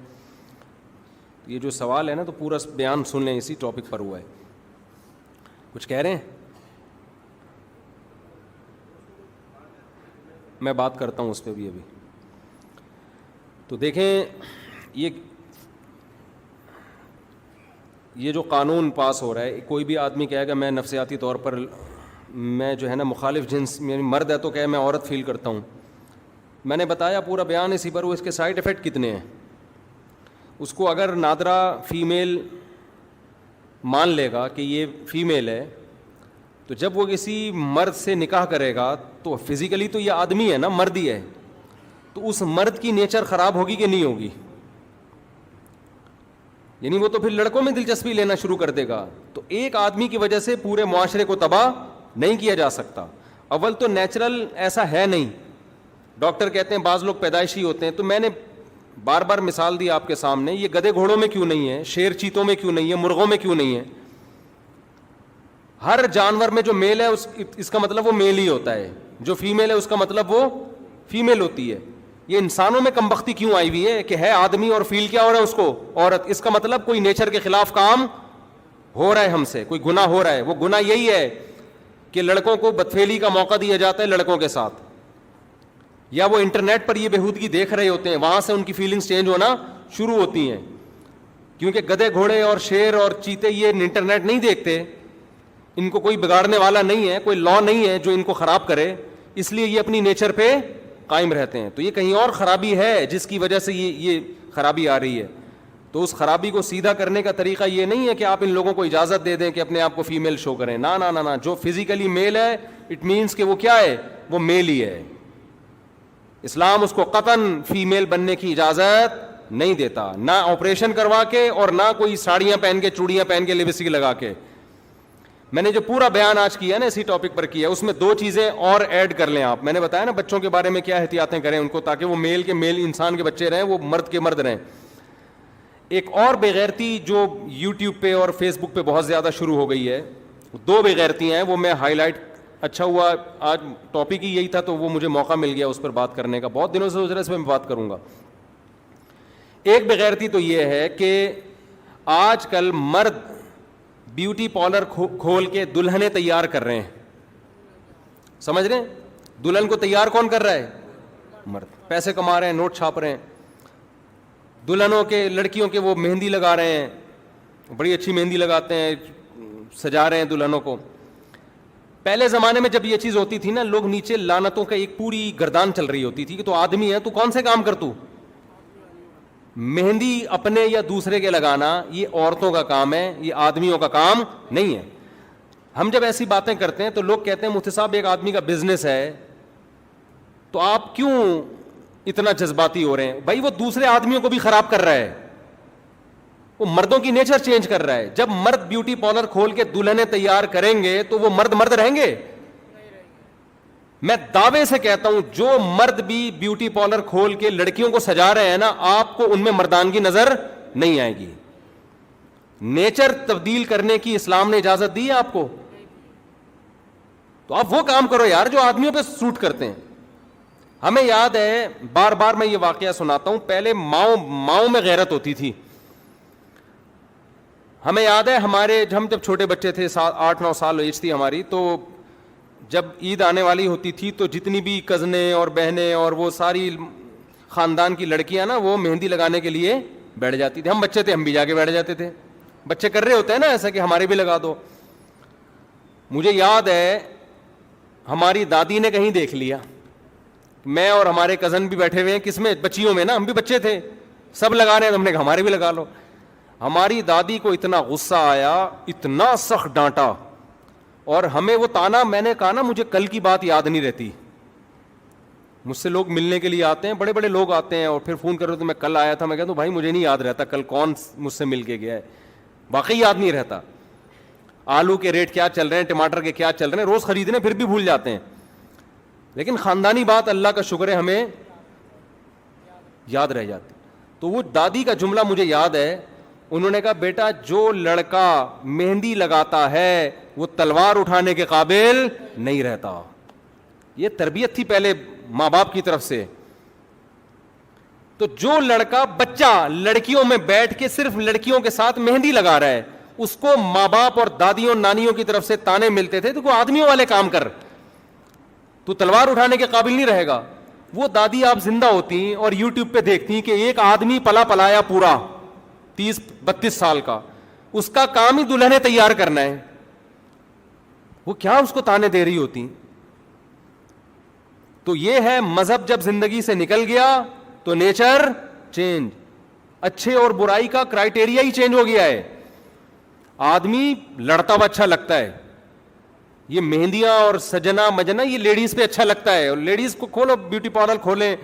[SPEAKER 1] یہ جو سوال ہے نا, تو پورا بیان سن لیں, اسی ٹاپک پر ہوا ہے. کچھ کہہ رہے ہیں؟ میں بات کرتا ہوں اس پہ بھی ابھی. تو دیکھیں, یہ جو قانون پاس ہو رہا ہے, کوئی بھی آدمی کہے گا میں نفسیاتی طور پر میں جو ہے نا مخالف جنس, میری مرد ہے تو کہے میں عورت فیل کرتا ہوں. میں نے بتایا پورا بیان اسی پر, وہ اس کے سائیڈ ایفیکٹ کتنے ہیں. اس کو اگر نادرا فیمیل مان لے گا کہ یہ فیمیل ہے, تو جب وہ کسی مرد سے نکاح کرے گا تو فزیکلی تو یہ آدمی ہے نا, مرد ہی ہے, تو اس مرد کی نیچر خراب ہوگی کہ نہیں ہوگی؟ یعنی وہ تو پھر لڑکوں میں دلچسپی لینا شروع کر دے گا. تو ایک آدمی کی وجہ سے پورے معاشرے کو تباہ نہیں کیا جا سکتا. اول تو نیچرل ایسا ہے نہیں, ڈاکٹر کہتے ہیں بعض لوگ پیدائشی ہوتے ہیں, تو میں نے بار بار مثال دی آپ کے سامنے, یہ گدھے گھوڑوں میں کیوں نہیں ہے, شیر چیتوں میں کیوں نہیں ہے, مرغوں میں کیوں نہیں ہے؟ ہر جانور میں جو میل ہے اس کا مطلب وہ میل ہی ہوتا ہے, جو فیمیل ہے اس کا مطلب وہ فیمیل ہوتی ہے. یہ انسانوں میں کم بختی کیوں آئی ہوئی ہے کہ ہے آدمی اور فیل کیا ہو رہا ہے اس کو عورت؟ اس کا مطلب کوئی نیچر کے خلاف کام ہو رہا ہے, ہم سے کوئی گناہ ہو رہا ہے. وہ گناہ یہی ہے کہ لڑکوں کو بدفعلی کا موقع دیا جاتا ہے لڑکوں کے ساتھ, یا وہ انٹرنیٹ پر یہ بےہودگی دیکھ رہے ہوتے ہیں, وہاں سے ان کی فیلنگز چینج ہونا شروع ہوتی ہیں. کیونکہ گدھے گھوڑے اور شیر اور چیتے یہ انٹرنیٹ نہیں دیکھتے, ان کو کوئی بگاڑنے والا نہیں ہے, کوئی لا نہیں ہے جو ان کو خراب کرے, اس لیے یہ اپنی نیچر پہ قائم رہتے ہیں. تو یہ کہیں اور خرابی ہے جس کی وجہ سے یہ خرابی آ رہی ہے. تو اس خرابی کو سیدھا کرنے کا طریقہ یہ نہیں ہے کہ آپ ان لوگوں کو اجازت دے دیں کہ اپنے آپ کو فیمیل شو کریں. نا نا نا نا, جو فزیکلی میل ہے اٹ مینس کہ وہ کیا ہے, وہ میل ہی ہے. اسلام اس کو قطعاً فیمیل بننے کی اجازت نہیں دیتا, نہ آپریشن کروا کے اور نہ کوئی ساڑیاں پہن کے, چوڑیاں پہن کے, لپسٹک لگا کے. میں نے جو پورا بیان آج کیا نا اسی ٹاپک پر کیا, اس میں 2 چیزیں اور ایڈ کر لیں آپ. میں نے بتایا نا بچوں کے بارے میں کیا احتیاطیں کریں ان کو, تاکہ وہ میل کے میل انسان کے بچے رہیں, وہ مرد کے مرد رہیں. ایک اور بےغیرتی جو یوٹیوب پہ اور فیس بک پہ بہت زیادہ شروع ہو گئی ہے, 2 بےغیرتی ہیں, وہ میں ہائی لائٹ, اچھا ہوا آج ٹاپک ہی یہی تھا تو وہ مجھے موقع مل گیا اس پر بات کرنے کا. بہت دنوں سے سوچ رہا اس پہ میں بات کروں گا. ایک بےغیرتی تو یہ ہے کہ آج کل مرد بیوٹی پارلر کھول کے دلہنیں تیار کر رہے ہیں. سمجھ رہے ہیں؟ دلہن کو تیار کون کر رہا ہے؟ مرد. پیسے کما رہے ہیں, نوٹ چھاپ رہے ہیں, دلہنوں کے, لڑکیوں کے وہ مہندی لگا رہے ہیں, بڑی اچھی مہندی لگاتے ہیں, سجا رہے ہیں دلہنوں کو. پہلے زمانے میں جب یہ چیز ہوتی تھی نا, لوگ نیچے لعنتوں کا ایک پوری گردان چل رہی ہوتی تھی کہ تو آدمی ہے, تو کون سے کام کر تو. مہندی اپنے یا دوسرے کے لگانا یہ عورتوں کا کام ہے, یہ آدمیوں کا کام نہیں ہے. ہم جب ایسی باتیں کرتے ہیں تو لوگ کہتے ہیں مفتی صاحب ایک آدمی کا بزنس ہے تو آپ کیوں اتنا جذباتی ہو رہے ہیں؟ بھائی وہ دوسرے آدمیوں کو بھی خراب کر رہا ہے, وہ مردوں کی نیچر چینج کر رہا ہے. جب مرد بیوٹی پارلر کھول کے دلہنیں تیار کریں گے تو وہ مرد مرد رہیں گے؟ میں دعوے سے کہتا ہوں جو مرد بھی بیوٹی پارلر کھول کے لڑکیوں کو سجا رہے ہیں نا, آپ کو ان میں مردانگی نظر نہیں آئے گی. نیچر تبدیل کرنے کی اسلام نے اجازت دی ہے آپ کو, تو آپ وہ کام کرو یار جو آدمیوں پہ سوٹ کرتے ہیں. ہمیں یاد ہے, بار بار میں یہ واقعہ سناتا ہوں, پہلے ماؤں میں غیرت ہوتی تھی. ہمیں یاد ہے ہم جب چھوٹے بچے تھے, 8-9 سال ایج تھی ہماری, تو جب عید آنے والی ہوتی تھی تو جتنی بھی کزنیں اور بہنیں اور وہ ساری خاندان کی لڑکیاں نا وہ مہندی لگانے کے لیے بیٹھ جاتی تھی. ہم بچے تھے, ہم بھی جا کے بیٹھ جاتے تھے. بچے کر رہے ہوتے ہیں نا ایسا کہ ہمارے بھی لگا دو. مجھے یاد ہے ہماری دادی نے کہیں دیکھ لیا, میں اور ہمارے کزن بھی بیٹھے ہوئے ہیں, کس میں, بچیوں میں نا, ہم بھی بچے تھے, سب لگا رہے ہیں, ہم نے کہا ہمارے بھی لگا لو. ہماری دادی کو اتنا غصہ آیا, اتنا سخت ڈانٹا, اور ہمیں وہ تانا, میں نے کہا نا مجھے کل کی بات یاد نہیں رہتی. مجھ سے لوگ ملنے کے لیے آتے ہیں, بڑے بڑے لوگ آتے ہیں, اور پھر فون کر رہے تو میں کل آیا تھا, میں کہتا ہوں بھائی مجھے نہیں یاد رہتا کل کون مجھ سے مل کے گیا ہے, واقعی یاد نہیں رہتا. آلو کے ریٹ کیا چل رہے ہیں, ٹماٹر کے کیا چل رہے ہیں, روز خریدنے پھر بھی بھول جاتے ہیں. لیکن خاندانی بات اللہ کا شکر ہے ہمیں یاد رہ جاتی. تو وہ دادی کا جملہ مجھے یاد ہے, انہوں نے کہا بیٹا جو لڑکا مہندی لگاتا ہے وہ تلوار اٹھانے کے قابل نہیں رہتا. یہ تربیت تھی پہلے ماں باپ کی طرف سے. تو جو لڑکا, بچہ لڑکیوں میں بیٹھ کے صرف لڑکیوں کے ساتھ مہندی لگا رہا ہے, اس کو ماں باپ اور دادیوں نانیوں کی طرف سے تانے ملتے تھے تو آدمیوں والے کام کر, تو تلوار اٹھانے کے قابل نہیں رہے گا. وہ دادی آپ زندہ ہوتی اور یوٹیوب پہ دیکھتی کہ ایک آدمی پلا پلایا پورا 30-32 سال کا, اس کا کام ہی دلہنیں تیار کرنا ہے, وہ کیا اس کو تانے دے رہی ہوتی. تو یہ ہے مذہب جب زندگی سے نکل گیا تو نیچر چینج, اچھے اور برائی کا کرائٹیریا ہی چینج ہو گیا ہے. آدمی لڑتا ہوا اچھا لگتا ہے, یہ مہندیاں اور سجنا مجنا یہ لیڈیز پہ اچھا لگتا ہے, اور لیڈیز کو کھولو بیوٹی پارلر کھولیں,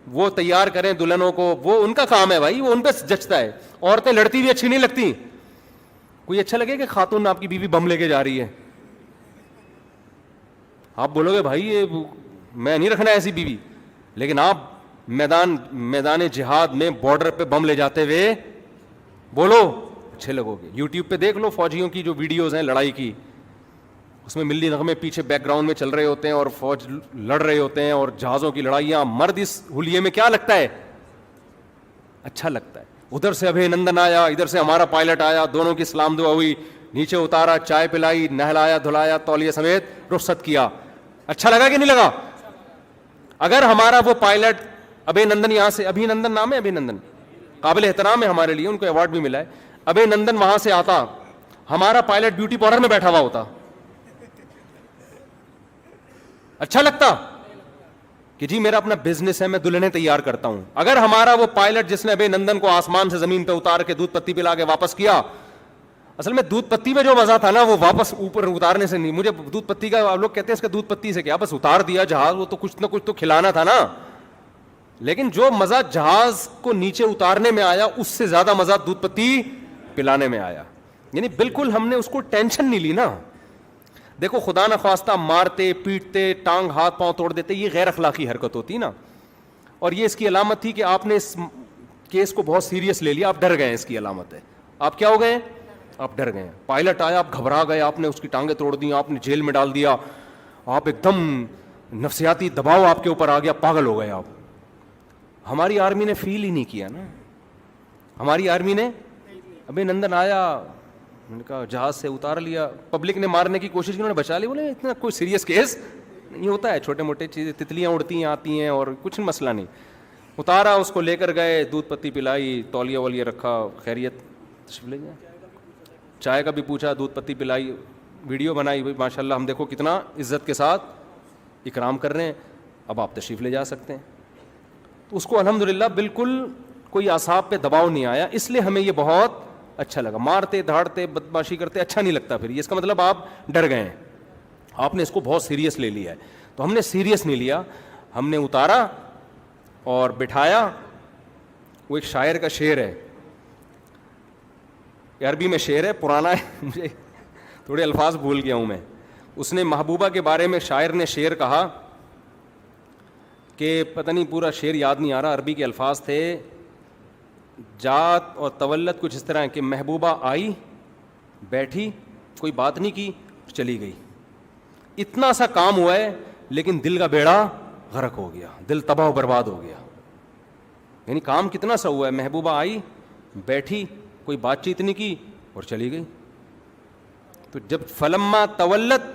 [SPEAKER 1] وہ تیار کریں دلہنوں کو, وہ ان کا کام ہے بھائی, وہ ان پہ جچتا ہے. عورتیں لڑتی بھی اچھی نہیں لگتی. کوئی اچھا لگے کہ خاتون آپ کی بیوی بم لے کے جا رہی ہے, آپ بولو گے بھائی یہ میں نہیں رکھنا ایسی بیوی, لیکن آپ میدان جہاد میں بارڈر پہ بم لے جاتے ہوئے بولو اچھے لگو گے. یوٹیوب پہ دیکھ لو فوجیوں کی جو ویڈیوز ہیں لڑائی کی, اس میں ملی نغمے پیچھے بیک گراؤنڈ میں چل رہے ہوتے ہیں اور فوج لڑ رہے ہوتے ہیں اور جہازوں کی لڑائیاں. مرد اس حلیے میں کیا لگتا ہے, اچھا لگتا ہے. ادھر سے ابھی نندن آیا, ادھر سے ہمارا پائلٹ آیا, دونوں کی سلام دعا ہوئی, نیچے اتارا, چائے پلائی, نہلایا دھلایا, تولیے سمیت رخصت کیا. اچھا لگا کہ نہیں لگا؟ اگر ہمارا وہ پائلٹ ابھی نندن, یہاں سے ابھی نندن نام ہے, ابھی نندن قابل احترام ہے ہمارے لیے, ان کو ایوارڈ بھی ملا ہے, ابھی نندن وہاں سے آتا, ہمارا پائلٹ بیوٹی پارلر میں بیٹھا ہوا ہوتا, اچھا لگتا کہ جی میرا اپنا بزنس ہے, میں دلہنیں تیار کرتا ہوں. اگر ہمارا وہ پائلٹ جس نے ابھی نندن کو آسمان سے زمین پہ اتار کے دودھ پتی پلا کے واپس کیا, اصل میں دودھ پتی میں جو مزہ تھا نا وہ واپس اوپر اتارنے سے نہیں. مجھے دودھ پتی کا, آپ لوگ کہتے ہیں اس کا دودھ پتی سے کیا, بس اتار دیا جہاز, وہ تو کچھ نہ کچھ تو کھلانا تھا نا. لیکن جو مزہ جہاز کو نیچے اتارنے میں آیا اس سے زیادہ مزہ دودھ پتی پلانے میں آیا. یعنی بالکل ہم نے اس کو ٹینشن نہیں لی نا. دیکھو خدا نخواستہ مارتے پیٹتے ٹانگ ہاتھ پاؤں توڑ دیتے, یہ غیر اخلاقی حرکت ہوتی نا, اور یہ اس کی علامت تھی کہ آپ نے اس کیس کو بہت سیریس لے لیا, آپ ڈر گئے, اس کی علامت ہے. آپ کیا ہو گئے, آپ ڈر گئے. پائلٹ آیا, آپ گھبرا گئے, آپ نے اس کی ٹانگیں توڑ دی, آپ نے جیل میں ڈال دیا, آپ ایک دم نفسیاتی دباؤ آپ کے اوپر آ گیا, پاگل ہو گئے آپ. ہماری آرمی نے فیل ہی نہیں کیا نا, ہماری آرمی نے ابھی نندن آیا, ان کا جہاز سے اتار لیا, پبلک نے مارنے کی کوشش کی, انہوں نے بچا لیا. بولے اتنا کوئی سیریس کیس نہیں ہوتا ہے, چھوٹے موٹے چیزیں, تتلیاں اڑتی ہیں آتی ہیں اور کچھ مسئلہ نہیں. اتارا, اس کو لے کر گئے, دودھ پتی پلائی, تولیہ ولیہ رکھا, خیریت تشریف لے جائیں. چائے کا بھی پوچھا, دودھ پتی پلائی, ویڈیو بنائی, بھائی ماشاء اللہ ہم دیکھو کتنا عزت کے ساتھ اکرام کر رہے ہیں, اب آپ تشریف لے جا سکتے ہیں. تو اس کو الحمدللہ بالکل کوئی اعصاب پہ دباؤ نہیں آیا, اس لیے ہمیں یہ بہت اچھا لگا. مارتے دھاڑتے بدماشی کرتے اچھا نہیں لگتا پھر, اس کا مطلب آپ ڈر گئے ہیں, آپ نے اس کو بہت سیریس لے لیا ہے. تو ہم نے سیریس نہیں لیا, ہم نے اتارا اور بٹھایا. وہ ایک شاعر کا شعر ہے, عربی میں شعر ہے, پرانا ہے, مجھے تھوڑے الفاظ بھول گیا ہوں میں. اس نے محبوبہ کے بارے میں شاعر نے شعر کہا کہ پتہ نہیں پورا شعر یاد نہیں آ رہا, عربی کے الفاظ تھے, جات اور تولد کچھ اس طرح کہ محبوبہ آئی, بیٹھی, کوئی بات نہیں کی, چلی گئی. اتنا سا کام ہوا ہے لیکن دل کا بیڑا غرق ہو گیا, دل تباہ و برباد ہو گیا. یعنی کام کتنا سا ہوا ہے, محبوبہ آئی, بیٹھی, کوئی بات چیت نہیں کی اور چلی گئی. تو جب فلما تولت,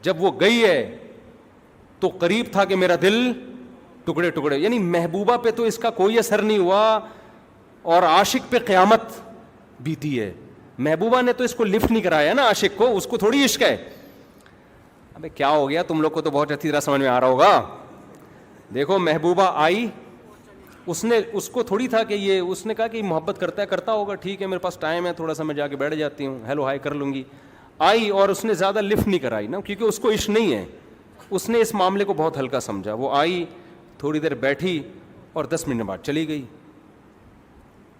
[SPEAKER 1] جب وہ گئی ہے تو قریب تھا کہ میرا دل ٹکڑے ٹکڑے. یعنی محبوبہ پہ تو اس کا کوئی اثر نہیں ہوا اور عاشق پہ قیامت بیتی ہے. محبوبہ نے تو اس کو لفٹ نہیں کرایا نا عاشق کو, اس کو تھوڑی عشق ہے. ابے کیا ہو گیا, تم لوگ کو تو بہت اچھی طرح سمجھ میں آ رہا ہوگا. دیکھو محبوبہ آئی, اس کو تھوڑی تھا کہ یہ, اس نے کہا کہ محبت کرتا ہوگا, ٹھیک ہے میرے پاس ٹائم ہے تھوڑا سا, میں جا کے بیٹھ جاتی ہوں, ہیلو ہائی کر لوں گی. آئی اور اس نے زیادہ لفٹ نہیں کرائی نا, کیونکہ اس کو عشق نہیں ہے. اس نے اس معاملے کو بہت ہلکا سمجھا. وہ آئی, تھوڑی دیر بیٹھی اور 10 منٹ بعد چلی گئی.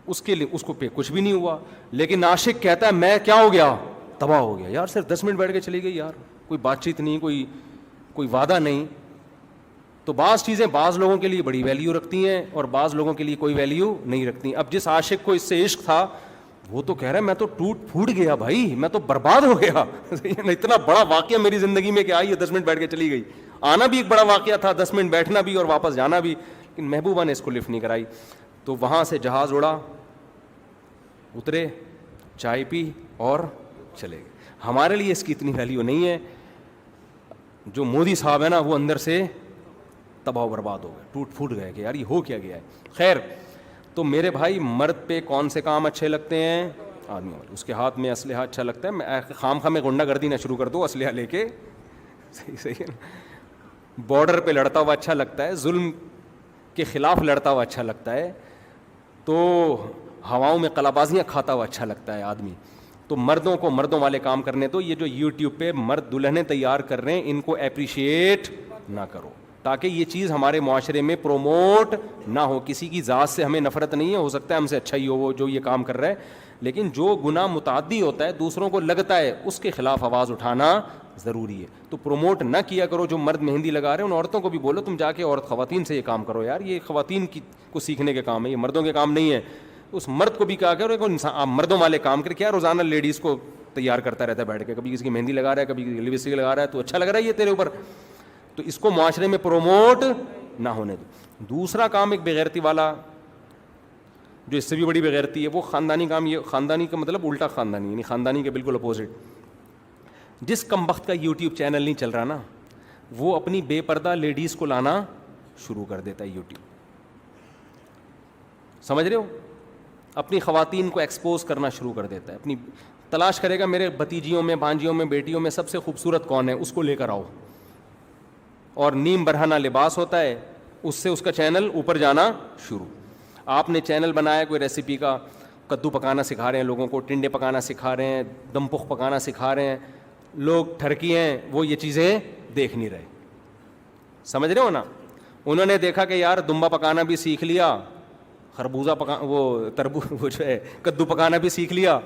[SPEAKER 1] اس کے لیے اس کو پہ کچھ بھی نہیں ہوا. لیکن عاشق کہتا ہے میں کیا ہو گیا, تباہ ہو گیا. یار صرف 10 منٹ بیٹھ کے چلی گئی یار, کوئی بات چیت نہیں, کوئی وعدہ نہیں. تو بعض چیزیں بعض لوگوں کے لیے بڑی ویلیو رکھتی ہیں اور بعض لوگوں کے لیے کوئی ویلیو نہیں رکھتی. اب جس عاشق کو اس سے عشق تھا وہ تو کہہ رہا ہے میں تو ٹوٹ پھوٹ گیا بھائی, میں تو برباد ہو گیا. اتنا بڑا واقعہ میری زندگی میں کہ آئی 10 منٹ بیٹھ کے چلی گئی. آنا بھی ایک بڑا واقعہ تھا, 10 منٹ بیٹھنا بھی اور واپس جانا بھی. لیکن محبوبہ نے اس کو لفٹ نہیں کرائی. تو وہاں سے جہاز اڑا, اترے, چائے پی اور چلے گئے. ہمارے لیے اس کی اتنی ویلیو نہیں ہے. جو مودی صاحب ہے نا وہ اندر سے تباہ و برباد ہو گئے, ٹوٹ پھوٹ گئے کہ یار یہ ہو کیا گیا ہے. خیر, تو میرے بھائی مرد پہ کون سے کام اچھے لگتے ہیں, آدمی والے. اس کے ہاتھ میں اسلحہ اچھا لگتا ہے, میں خام خواہ میں غنڈہ گردی نہ شروع کر دو اسلحہ لے کے, صحیح ہے. بارڈر پہ لڑتا ہوا اچھا لگتا ہے, ظلم کے خلاف لڑتا ہوا اچھا لگتا ہے, تو ہواؤں میں قلابازیاں کھاتا ہوا اچھا لگتا ہے آدمی. تو مردوں کو مردوں والے کام کرنے دو. یہ جو یوٹیوب پہ مرد دلہنیں تیار کر رہے ہیں ان کو اپریشیٹ نہ کرو, تاکہ یہ چیز ہمارے معاشرے میں پروموٹ نہ ہو. کسی کی ذات سے ہمیں نفرت نہیں ہے, ہو سکتا ہے ہم سے اچھا ہی ہو وہ جو یہ کام کر رہا ہے, لیکن جو گناہ متعدی ہوتا ہے دوسروں کو لگتا ہے اس کے خلاف آواز اٹھانا ضروری ہے. تو پروموٹ نہ کیا کرو جو مرد مہندی لگا رہے ہیں, ان عورتوں کو بھی بولو تم جا کے عورت خواتین سے یہ کام کرو یار, یہ خواتین کو سیکھنے کے کام ہے, یہ مردوں کے کام نہیں ہے. اس مرد کو بھی کہا کرو آپ مردوں والے کام کرے, کیا روزانہ لیڈیز کو تیار کرتا رہتا ہے بیٹھ کے, کبھی کسی کی مہندی لگا رہا ہے, کبھی لپسٹک لگا رہا ہے, تو اچھا لگ رہا ہے یہ تیرے اوپر, تو اس کو معاشرے میں پروموٹ نہ ہونے دو. دوسرا کام ایک بےغیرتی والا جو اس سے بھی بڑی بےغیرتی ہے, وہ خاندانی کام. یہ خاندانی کا مطلب الٹا خاندانی, یعنی خاندانی کے بالکل اپوزٹ. جس کمبخت کا یوٹیوب چینل نہیں چل رہا نا, وہ اپنی بے پردہ لیڈیز کو لانا شروع کر دیتا ہے یوٹیوب. سمجھ رہے ہو, اپنی خواتین کو ایکسپوز کرنا شروع کر دیتا ہے. اپنی تلاش کرے گا میرے بھتیجیوں میں, بھانجیوں میں, بیٹیوں میں سب سے خوبصورت کون ہے, اس کو لے کر آؤ. اور نیم برہنہ لباس ہوتا ہے, اس سے اس کا چینل اوپر جانا شروع. آپ نے چینل بنایا کوئی ریسیپی کا, کدو پکانا سکھا رہے ہیں لوگوں کو, ٹنڈے پکانا سکھا رہے ہیں, دم پخ پکانا سکھا رہے ہیں, لوگ ٹھرکی ہیں وہ یہ چیزیں دیکھ نہیں رہے. سمجھ رہے ہو نا, انہوں نے دیکھا کہ یار دمبا پکانا بھی سیکھ لیا, خربوزہ وہ جو ہے کدو پکانا بھی سیکھ لیا,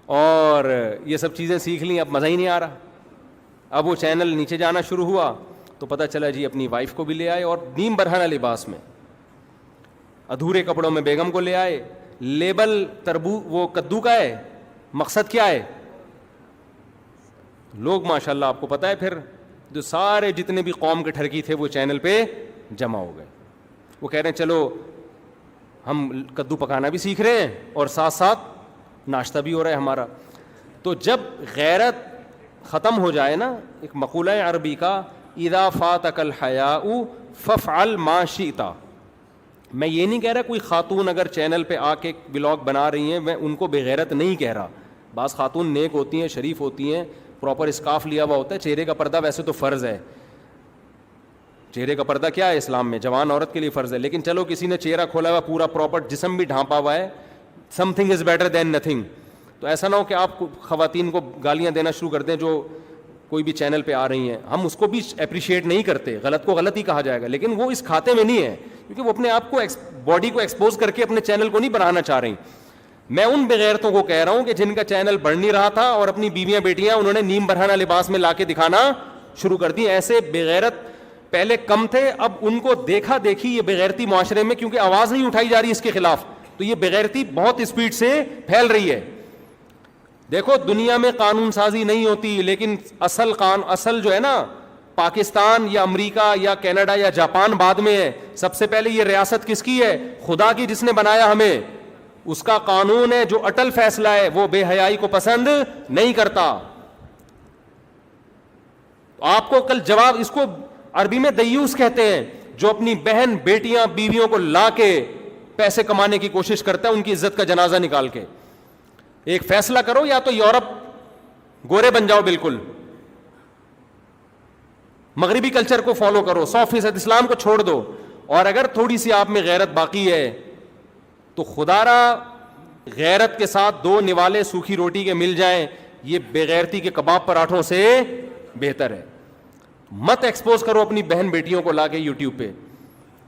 [SPEAKER 1] اور یہ سب چیزیں سیکھ لیں, اب مزہ ہی نہیں آ رہا. اب وہ چینل نیچے جانا شروع ہوا تو پتہ چلا جی اپنی وائف کو بھی لے آئے, اور نیم برہنہ لباس میں, ادھورے کپڑوں میں بیگم کو لے آئے. لیبل وہ کدو کا ہے, مقصد کیا ہے؟ لوگ ماشاءاللہ آپ کو پتہ ہے پھر جو سارے جتنے بھی قوم کے ٹھرکی تھے وہ چینل پہ جمع ہو گئے. وہ کہہ رہے ہیں چلو ہم کدو پکانا بھی سیکھ رہے ہیں اور ساتھ ساتھ ناشتہ بھی ہو رہا ہے ہمارا. تو جب غیرت ختم ہو جائے نا, ایک مقولہ عربی کا, اذا فاتک الحیاء فافعل ما شئت. میں یہ نہیں کہہ رہا کوئی خاتون اگر چینل پہ آ کے بلاگ بنا رہی ہیں میں ان کو بے غیرت نہیں کہہ رہا. بعض خاتون نیک ہوتی ہیں, شریف ہوتی ہیں, پراپر اسکارف لیا ہوا ہوتا ہے. چہرے کا پردہ ویسے تو فرض ہے, چہرے کا پردہ کیا ہے اسلام میں, جوان عورت کے لیے فرض ہے. لیکن چلو کسی نے چہرہ کھولا ہوا, پورا پراپر جسم بھی ڈھانپا ہوا ہے, some thing is better than nothing. تو ایسا نہ ہو کہ آپ خواتین کو گالیاں دینا شروع کر دیں جو کوئی بھی چینل پہ آ رہی ہیں. ہم اس کو بھی اپریشیٹ نہیں کرتے, غلط کو غلط ہی کہا جائے گا, لیکن وہ اس کھاتے میں نہیں ہے, کیونکہ وہ اپنے آپ کو باڈی کو ایکسپوز کر کے اپنے چینل کو نہیں بنانا چاہ رہی. میں ان بغیرتوں کو کہہ رہا ہوں کہ جن کا چینل بڑھ نہیں رہا تھا اور اپنی بیویاں بیٹیاں انہوں نے نیم برہنہ لباس میں لا کے دکھانا شروع کر دی. ایسے بغیرت پہلے کم تھے, اب ان کو دیکھا دیکھی یہ بغیرتی معاشرے میں, کیونکہ آواز نہیں اٹھائی جا رہی اس کے خلاف, تو یہ بغیرتی بہت اسپیڈ سے پھیل رہی ہے. دیکھو دنیا میں قانون سازی نہیں ہوتی, لیکن اصل جو ہے نا پاکستان یا امریکہ یا کینیڈا یا جاپان بعد میں ہے. سب سے پہلے یہ ریاست کس کی ہے؟ خدا کی, جس نے بنایا ہمیں. اس کا قانون ہے, جو اٹل فیصلہ ہے, وہ بے حیائی کو پسند نہیں کرتا. آپ کو کل جواب, اس کو عربی میں دیوس کہتے ہیں, جو اپنی بہن بیٹیاں بیویوں کو لا کے پیسے کمانے کی کوشش کرتا ہے ان کی عزت کا جنازہ نکال کے. ایک فیصلہ کرو, یا تو یورپ گورے بن جاؤ بالکل, مغربی کلچر کو فالو کرو, 100% اسلام کو چھوڑ دو, اور اگر تھوڑی سی آپ میں غیرت باقی ہے تو خدا را غیرت کے ساتھ 2 نوالے سوکھی روٹی کے مل جائیں, یہ بغیرتی کے کباب پراٹھوں سے بہتر ہے. مت ایکسپوز کرو اپنی بہن بیٹیوں کو لا کے یوٹیوب پہ.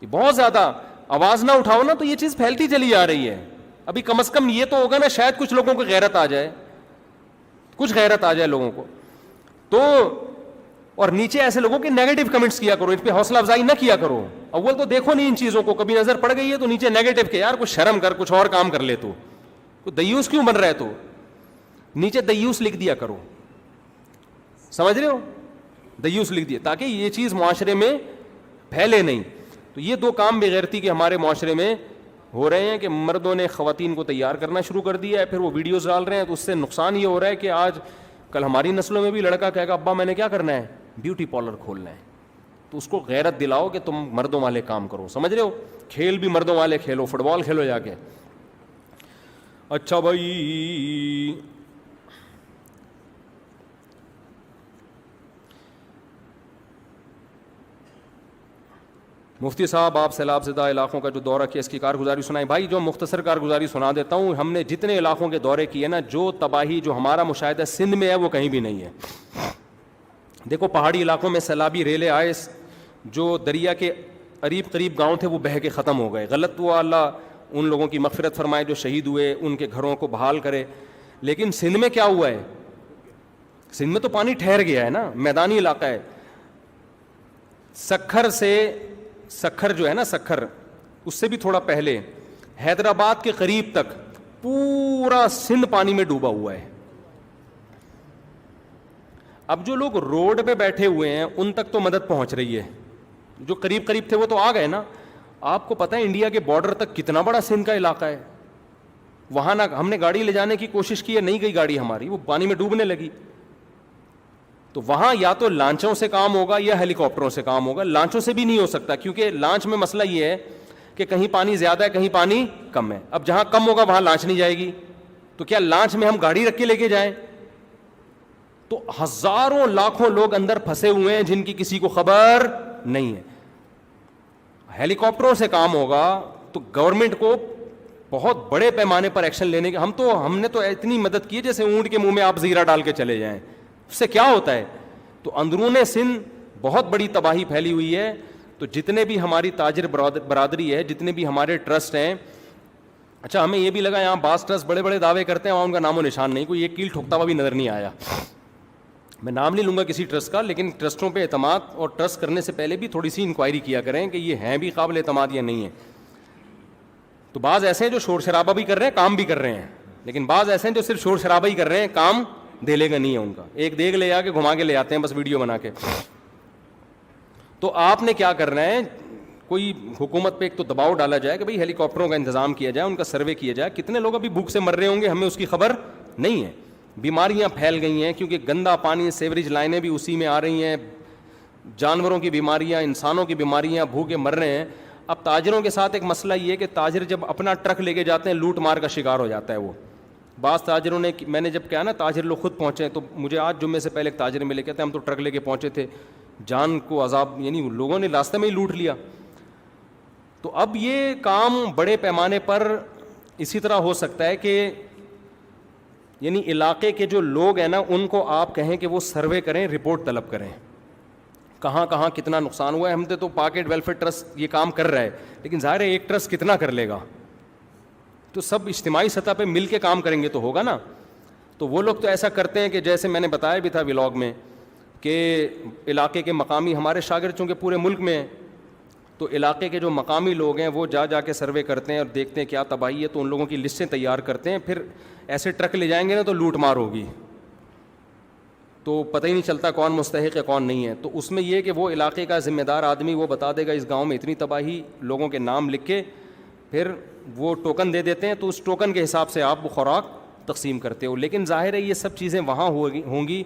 [SPEAKER 1] یہ بہت زیادہ آواز نہ اٹھاؤ نا تو یہ چیز پھیلتی چلی جا رہی ہے. ابھی کم از کم یہ تو ہوگا نا, شاید کچھ لوگوں کو غیرت آ جائے, کچھ غیرت آ جائے لوگوں کو. تو اور نیچے ایسے لوگوں کے نیگیٹو کمنٹس کیا کرو, ان پہ حوصلہ افزائی نہ کیا کرو. اول تو دیکھو نہیں ان چیزوں کو, کبھی نظر پڑ گئی ہے تو نیچے نیگیٹو کے, یار کچھ شرم کر, کچھ اور کام کر لے, تو دیوس کیوں بن رہا ہے, تو نیچے دیوس لکھ دیا کرو. سمجھ رہے ہو, دیوس لکھ دیا, تاکہ یہ چیز معاشرے میں پھیلے نہیں. تو یہ 2 کام بغیرتی کے ہمارے معاشرے میں ہو رہے ہیں کہ مردوں نے خواتین کو تیار کرنا شروع کر دیا ہے, پھر وہ ویڈیوز ڈال رہے ہیں. تو اس سے نقصان یہ ہو رہا ہے کہ آج کل ہماری نسلوں میں بھی لڑکا کہے گا ابا میں نے کیا کرنا ہے, بیوٹی پارلر کھولنا ہے. تو اس کو غیرت دلاؤ کہ تم مردوں والے کام کرو. سمجھ رہے ہو, کھیل بھی مردوں والے کھیلو, فٹ بال کھیلو جا کے. اچھا بھائی, مفتی صاحب آپ سیلاب زدہ علاقوں کا جو دورہ کیا اس کی کارگزاری سنائیں. بھائی جو مختصر کارگزاری سنا دیتا ہوں, ہم نے جتنے علاقوں کے دورے کیے نا, جو تباہی جو ہمارا مشاہدہ سندھ میں ہے وہ کہیں بھی نہیں ہے. دیکھو پہاڑی علاقوں میں سیلابی ریلے آئے, جو دریا کے قریب قریب گاؤں تھے وہ بہہ کے ختم ہو گئے. غلط ہوا, اللہ ان لوگوں کی مغفرت فرمائے جو شہید ہوئے, ان کے گھروں کو بحال کرے. لیکن سندھ میں کیا ہوا ہے, سندھ میں تو پانی ٹھہر گیا ہے نا, میدانی علاقہ ہے. سکھر جو ہے نا, سکھر اس سے بھی تھوڑا پہلے حیدرآباد کے قریب تک پورا سندھ پانی میں ڈوبا ہوا ہے. اب جو لوگ روڈ پہ بیٹھے ہوئے ہیں ان تک تو مدد پہنچ رہی ہے, جو قریب قریب تھے وہ تو آ گئے نا. آپ کو پتہ ہے انڈیا کے بارڈر تک کتنا بڑا سندھ کا علاقہ ہے, وہاں نہ ہم نے گاڑی لے جانے کی کوشش کی ہے, نہیں گئی گاڑی ہماری, وہ پانی میں ڈوبنے لگی. تو وہاں یا تو لانچوں سے کام ہوگا یا ہیلی کاپٹروں سے کام ہوگا. لانچوں سے بھی نہیں ہو سکتا, کیونکہ لانچ میں مسئلہ یہ ہے کہ کہیں پانی زیادہ ہے کہیں پانی کم ہے. اب جہاں کم ہوگا وہاں لانچ نہیں جائے گی, تو کیا لانچ میں ہم گاڑی رکھ کے لے کے جائیں؟ تو ہزاروں لاکھوں لوگ اندر پھنسے ہوئے ہیں جن کی کسی کو خبر نہیں ہے. ہیلی کاپٹروں سے کام ہوگا تو گورنمنٹ کو بہت بڑے پیمانے پر ایکشن لینے کے, ہم نے تو اتنی مدد کی ہے جیسے اونٹ کے منہ میں آپ زیرہ ڈال کے چلے جائیں. اس سے کیا ہوتا ہے؟ تو اندرون سندھ بہت بڑی تباہی پھیلی ہوئی ہے. تو جتنے بھی ہماری تاجر برادری ہے, جتنے بھی ہمارے ٹرسٹ ہیں, اچھا ہمیں یہ بھی لگا یہاں بعض ٹرسٹ بڑے بڑے دعوے کرتے ہیں وہاں ان کا نام و نشان نہیں, کوئی ایک کیل ٹھوکتا ہوا بھی نظر نہیں آیا. میں نام نہیں لوں گا کسی ٹرسٹ کا, لیکن ٹرسٹوں پہ اعتماد اور ٹرسٹ کرنے سے پہلے بھی تھوڑی سی انکوائری کیا کریں کہ یہ ہیں بھی قابل اعتماد یا نہیں ہے. تو بعض ایسے ہیں جو شور شرابہ بھی کر رہے ہیں, کام بھی کر رہے ہیں, لیکن بعض ایسے ہیں جو صرف شور شرابہ ہی کر رہے ہیں, کام دھیلے کا نہیں ہے ان کا. ایک دیگ لے جا کے گھما کے لے آتے ہیں بس ویڈیو بنا کے. تو آپ نے کیا کرنا ہے, کوئی حکومت پہ ایک تو دباؤ ڈالا جائے کہ بھئی ہیلی کاپٹروں کا انتظام کیا جائے, ان کا سروے کیا جائے. کتنے لوگ ابھی بھوک سے مر رہے ہوں گے ہمیں اس کی خبر نہیں ہے. بیماریاں پھیل گئی ہیں کیونکہ گندا پانی, سیوریج لائنیں بھی اسی میں آ رہی ہیں, جانوروں کی بیماریاں, انسانوں کی بیماریاں, بھوکے مر رہے ہیں. اب تاجروں کے ساتھ ایک مسئلہ یہ ہے کہ تاجر جب اپنا ٹرک لے کے جاتے ہیں لوٹ مار کا شکار ہو جاتا ہے وہ. بعض تاجروں نے, میں نے جب کہا نا تاجر لوگ خود پہنچے, تو مجھے آج جمعے سے پہلے ایک تاجر ملے, کہتے ہیں ہم تو ٹرک لے کے پہنچے تھے, جان کو عذاب, یعنی لوگوں نے راستے میں ہی لوٹ لیا. تو اب یہ کام بڑے پیمانے پر اسی طرح ہو سکتا ہے کہ یعنی علاقے کے جو لوگ ہیں نا ان کو آپ کہیں کہ وہ سروے کریں, رپورٹ طلب کریں, کہاں کہاں کتنا نقصان ہوا ہے. ہم تو پاکٹ ویلفیئر ٹرسٹ یہ کام کر رہا ہے, لیکن ظاہر ہے ایک ٹرسٹ کتنا کر لے گا, تو سب اجتماعی سطح پہ مل کے کام کریں گے تو ہوگا نا. تو وہ لوگ تو ایسا کرتے ہیں کہ جیسے میں نے بتایا بھی تھا ولاگ میں کہ علاقے کے مقامی ہمارے شاگرد چونکہ پورے ملک میں ہیں, تو علاقے کے جو مقامی لوگ ہیں وہ جا کے سروے کرتے ہیں اور دیکھتے ہیں کیا تباہی ہے, تو ان لوگوں کی لسٹیں تیار کرتے ہیں. پھر ایسے ٹرک لے جائیں گے نا تو لوٹ مار ہوگی, تو پتہ ہی نہیں چلتا کون مستحق ہے کون نہیں ہے. تو اس میں یہ کہ وہ علاقے کا ذمہ دار آدمی وہ بتا دے گا اس گاؤں میں اتنی تباہی, لوگوں کے نام لکھ کے پھر وہ ٹوکن دے دیتے ہیں, تو اس ٹوکن کے حساب سے آپ وہ خوراک تقسیم کرتے ہو. لیکن ظاہر ہے یہ سب چیزیں وہاں ہوں گی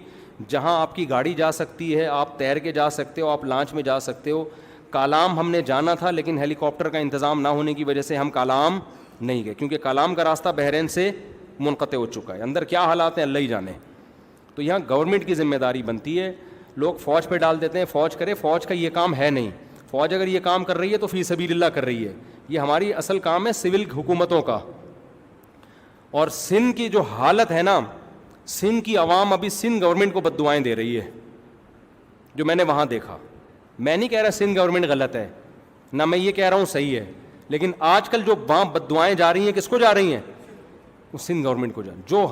[SPEAKER 1] جہاں آپ کی گاڑی جا سکتی ہے, آپ تیر کے جا سکتے ہو, آپ لانچ میں جا سکتے ہو. کالام ہم نے جانا تھا لیکن ہیلی کاپٹر کا انتظام نہ ہونے کی وجہ سے ہم کالام نہیں گئے, کیونکہ کالام کا راستہ بحرین سے منقطع ہو چکا ہے. اندر کیا حالات ہیں اللہ ہی جانے. تو یہاں گورنمنٹ کی ذمہ داری بنتی ہے. لوگ فوج پہ ڈال دیتے ہیں فوج کرے, فوج کا یہ کام ہے نہیں. فوج اگر یہ کام کر رہی ہے تو فی سبیل اللہ کر رہی ہے. یہ ہماری اصل کام ہے سول حکومتوں کا. اور سندھ کی جو حالت ہے نا, سندھ کی عوام ابھی سندھ گورنمنٹ کو بد دعائیں دے رہی ہے, جو میں نے وہاں دیکھا. میں نہیں کہہ رہا سندھ گورنمنٹ غلط ہے, نہ میں یہ کہہ رہا ہوں صحیح ہے, لیکن آج کل جو وہاں بد دعائیں جا رہی ہیں کس کو جا رہی ہیں؟ وہ سندھ گورنمنٹ کو جو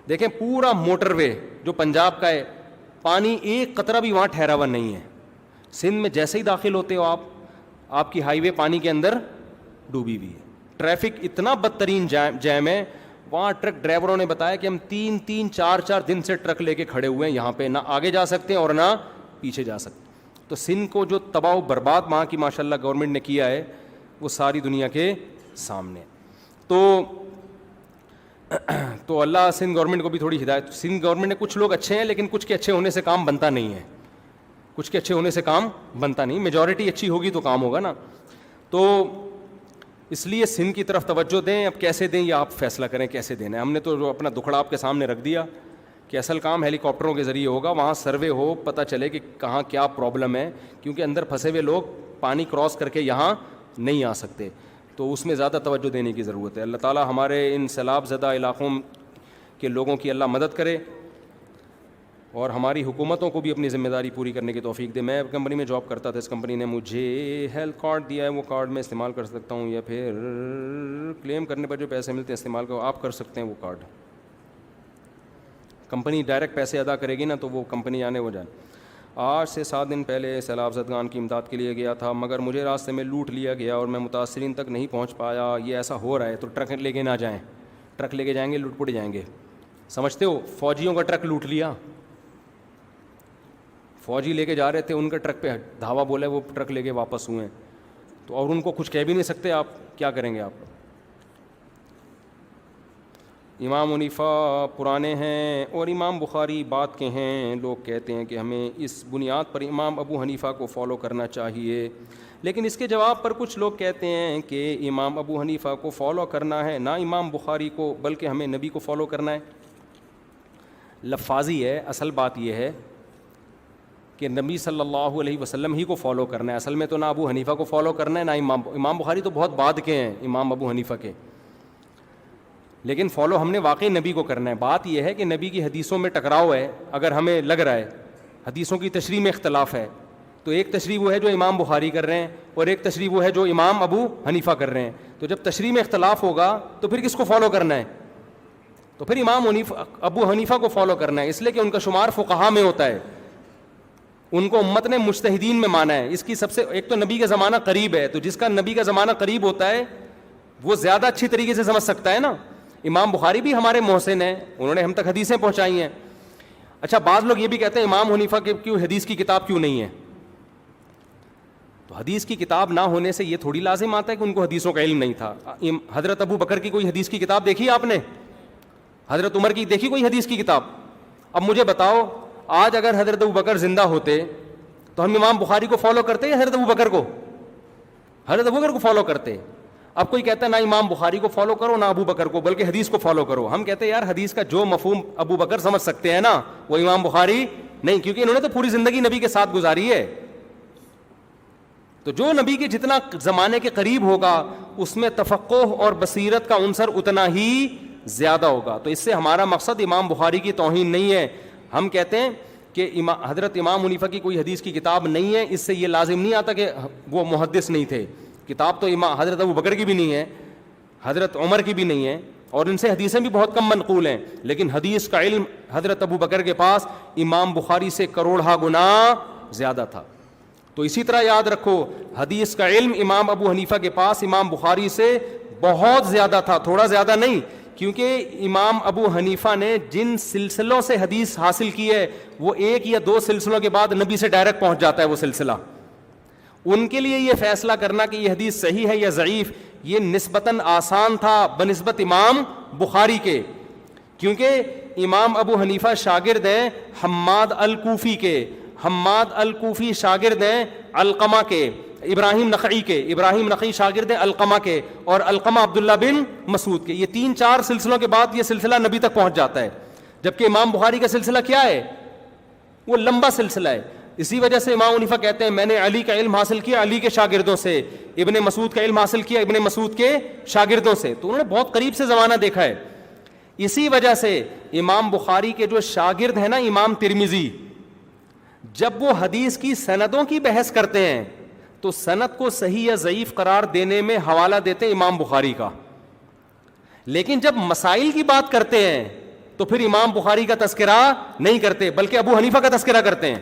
[SPEAKER 1] دیکھیں پورا موٹر وے جو پنجاب کا ہے, پانی ایک قطرہ بھی وہاں ٹھہرا ہوا نہیں ہے. سندھ میں جیسے ہی داخل ہوتے ہو آپ کی ہائی وے پانی کے اندر ڈوبی ہوئی ہے. ٹریفک اتنا بدترین جیم ہے وہاں. ٹرک ڈرائیوروں نے بتایا کہ ہم 3-4 دن سے ٹرک لے کے کھڑے ہوئے ہیں یہاں پہ, نہ آگے جا سکتے ہیں اور نہ پیچھے جا سکتے. تو سندھ کو جو تباہ و برباد وہاں کی ماشاءاللہ گورنمنٹ نے کیا ہے وہ ساری دنیا کے سامنے. تو اللہ سندھ گورنمنٹ کو بھی تھوڑی ہدایت. سندھ گورنمنٹ نے کچھ لوگ اچھے ہیں لیکن کچھ کے اچھے ہونے سے کام بنتا نہیں ہے, کچھ کے اچھے ہونے سے کام بنتا نہیں. میجورٹی اچھی ہوگی تو کام ہوگا نا. تو اس لیے سندھ کی طرف توجہ دیں. اب کیسے دیں یہ آپ فیصلہ کریں کیسے دینا ہے. ہم نے تو جو اپنا دکھڑا آپ کے سامنے رکھ دیا کہ اصل کام ہیلی کاپٹروں کے ذریعے ہوگا, وہاں سروے ہو, پتہ چلے کہ کہاں کیا پرابلم ہے, کیونکہ اندر پھنسے ہوئے لوگ پانی کراس کر کے یہاں نہیں آ سکتے. تو اس میں زیادہ توجہ دینے کی ضرورت ہے. اللہ تعالیٰ ہمارے ان سیلاب زدہ علاقوں کے لوگوں کی اللہ مدد کرے اور ہماری حکومتوں کو بھی اپنی ذمہ داری پوری کرنے کی توفیق دے. میں کمپنی میں جاب کرتا تھا, اس کمپنی نے مجھے ہیلتھ کارڈ دیا ہے, وہ کارڈ میں استعمال کر سکتا ہوں یا پھر کلیم کرنے پر جو پیسے ملتے ہیں استعمال کرو. آپ کر سکتے ہیں وہ کارڈ کمپنی ڈائریکٹ پیسے ادا کرے گی نا تو وہ کمپنی جانے وہ جائے. آج سے 7 دن پہلے سیلاب زدگان کی امداد کے لیے گیا تھا مگر مجھے راستے میں لوٹ لیا گیا اور میں متاثرین تک نہیں پہنچ پایا. یہ ایسا ہو رہا ہے تو ٹرک لے کے نہ جائیں, ٹرک لے کے جائیں گے لوٹ پٹ جائیں گے. سمجھتے ہو, فوجیوں کا ٹرک لوٹ لیا, فوجی لے کے جا رہے تھے, ان کا ٹرک پہ دھاوا بولا وہ ٹرک لے کے واپس ہوئے ہیں تو اور ان کو کچھ کہہ بھی نہیں سکتے آپ, کیا کریں گے آپ. امام حنیفہ پرانے ہیں اور امام بخاری بات کے ہیں. لوگ کہتے ہیں کہ ہمیں اس بنیاد پر امام ابو حنیفہ کو فالو کرنا چاہیے, لیکن اس کے جواب پر کچھ لوگ کہتے ہیں کہ امام ابو حنیفہ کو فالو کرنا ہے نہ امام بخاری کو, بلکہ ہمیں نبی کو فالو کرنا ہے. لفاظی ہے, اصل بات یہ ہے کہ نبی صلی اللہ علیہ وسلم ہی کو فالو کرنا ہے. اصل میں تو نہ ابو حنیفہ کو فالو کرنا ہے نہ امام بخاری تو بہت بعد کے ہیں امام ابو حنیفہ کے, لیکن فالو ہم نے واقعی نبی کو کرنا ہے. بات یہ ہے کہ نبی کی حدیثوں میں ٹکراؤ ہے, اگر ہمیں لگ رہا ہے حدیثوں کی تشریح میں اختلاف ہے تو ایک تشریح وہ ہے جو امام بخاری کر رہے ہیں اور ایک تشریح وہ ہے جو امام ابو حنیفہ کر رہے ہیں. تو جب تشریح میں اختلاف ہوگا تو پھر کس کو فالو کرنا ہے؟ تو پھر امام ابو حنیفہ کو فالو کرنا ہے, اس لیے کہ ان کا شمار فقہا میں ہوتا ہے, ان کو امت نے مجتہدین میں مانا ہے. اس کی سب سے ایک تو نبی کا زمانہ قریب ہے, تو جس کا نبی کا زمانہ قریب ہوتا ہے وہ زیادہ اچھی طریقے سے سمجھ سکتا ہے نا. امام بخاری بھی ہمارے محسن ہیں, انہوں نے ہم تک حدیثیں پہنچائی ہیں. اچھا, بعض لوگ یہ بھی کہتے ہیں امام حنیفہ کے کیوں حدیث کی کتاب کیوں نہیں ہے؟ تو حدیث کی کتاب نہ ہونے سے یہ تھوڑی لازم آتا ہے کہ ان کو حدیثوں کا علم نہیں تھا. حضرت ابو بکر کی کوئی حدیث کی کتاب دیکھی آپ نے؟ حضرت عمر کی دیکھی کوئی حدیث کی کتاب؟ اب مجھے بتاؤ, آج اگر حضرت ابو بکر زندہ ہوتے تو ہم امام بخاری کو فالو کرتے یا حضرت ابو بکر کو؟ حضرت ابو بکر کو فالو کرتے. اب کوئی کہتا ہے نہ امام بخاری کو فالو کرو نہ ابو بکر کو, بلکہ حدیث کو فالو کرو. ہم کہتے ہیں یار حدیث کا جو مفہوم ابو بکر سمجھ سکتے ہیں نا وہ امام بخاری نہیں, کیونکہ انہوں نے تو پوری زندگی نبی کے ساتھ گزاری ہے. تو جو نبی کے جتنا زمانے کے قریب ہوگا اس میں تفقہ اور بصیرت کا عنصر اتنا ہی زیادہ ہوگا. تو اس سے ہمارا مقصد امام بخاری کی توہین نہیں ہے. ہم کہتے ہیں کہ حضرت امام حنیفہ کی کوئی حدیث کی کتاب نہیں ہے, اس سے یہ لازم نہیں آتا کہ وہ محدث نہیں تھے. کتاب تو حضرت ابو بکر کی بھی نہیں ہے, حضرت عمر کی بھی نہیں ہے, اور ان سے حدیثیں بھی بہت کم منقول ہیں, لیکن حدیث کا علم حضرت ابو بکر کے پاس امام بخاری سے کروڑہ گنا زیادہ تھا. تو اسی طرح یاد رکھو, حدیث کا علم امام ابو حنیفہ کے پاس امام بخاری سے بہت زیادہ تھا, تھوڑا زیادہ نہیں. کیونکہ امام ابو حنیفہ نے جن سلسلوں سے حدیث حاصل کی ہے وہ 1 یا 2 سلسلوں کے بعد نبی سے ڈائریکٹ پہنچ جاتا ہے وہ سلسلہ. ان کے لیے یہ فیصلہ کرنا کہ یہ حدیث صحیح ہے یا ضعیف یہ نسبتاً آسان تھا بنسبت امام بخاری کے, کیونکہ امام ابو حنیفہ شاگرد ہیں حماد الکوفی کے, حماد الکوفی شاگرد ہیں علقمہ کے, ابراہیم نخعی کے, ابراہیم نخعی شاگرد ہیں علقمہ کے, اور علقمہ عبداللہ بن مسعود کے. یہ 3-4 سلسلوں کے بعد یہ سلسلہ نبی تک پہنچ جاتا ہے, جبکہ امام بخاری کا سلسلہ کیا ہے؟ وہ لمبا سلسلہ ہے. اسی وجہ سے امام حنیفہ کہتے ہیں میں نے علی کا علم حاصل کیا علی کے شاگردوں سے, ابن مسعود کا علم حاصل کیا ابن مسعود کے شاگردوں سے. تو انہوں نے بہت قریب سے زمانہ دیکھا ہے. اسی وجہ سے امام بخاری کے جو شاگرد ہیں نا امام ترمذی, جب وہ حدیث کی سندوں کی بحث کرتے ہیں تو سند کو صحیح یا ضعیف قرار دینے میں حوالہ دیتے ہیں امام بخاری کا, لیکن جب مسائل کی بات کرتے ہیں تو پھر امام بخاری کا تذکرہ نہیں کرتے بلکہ ابو حنیفہ کا تذکرہ کرتے ہیں,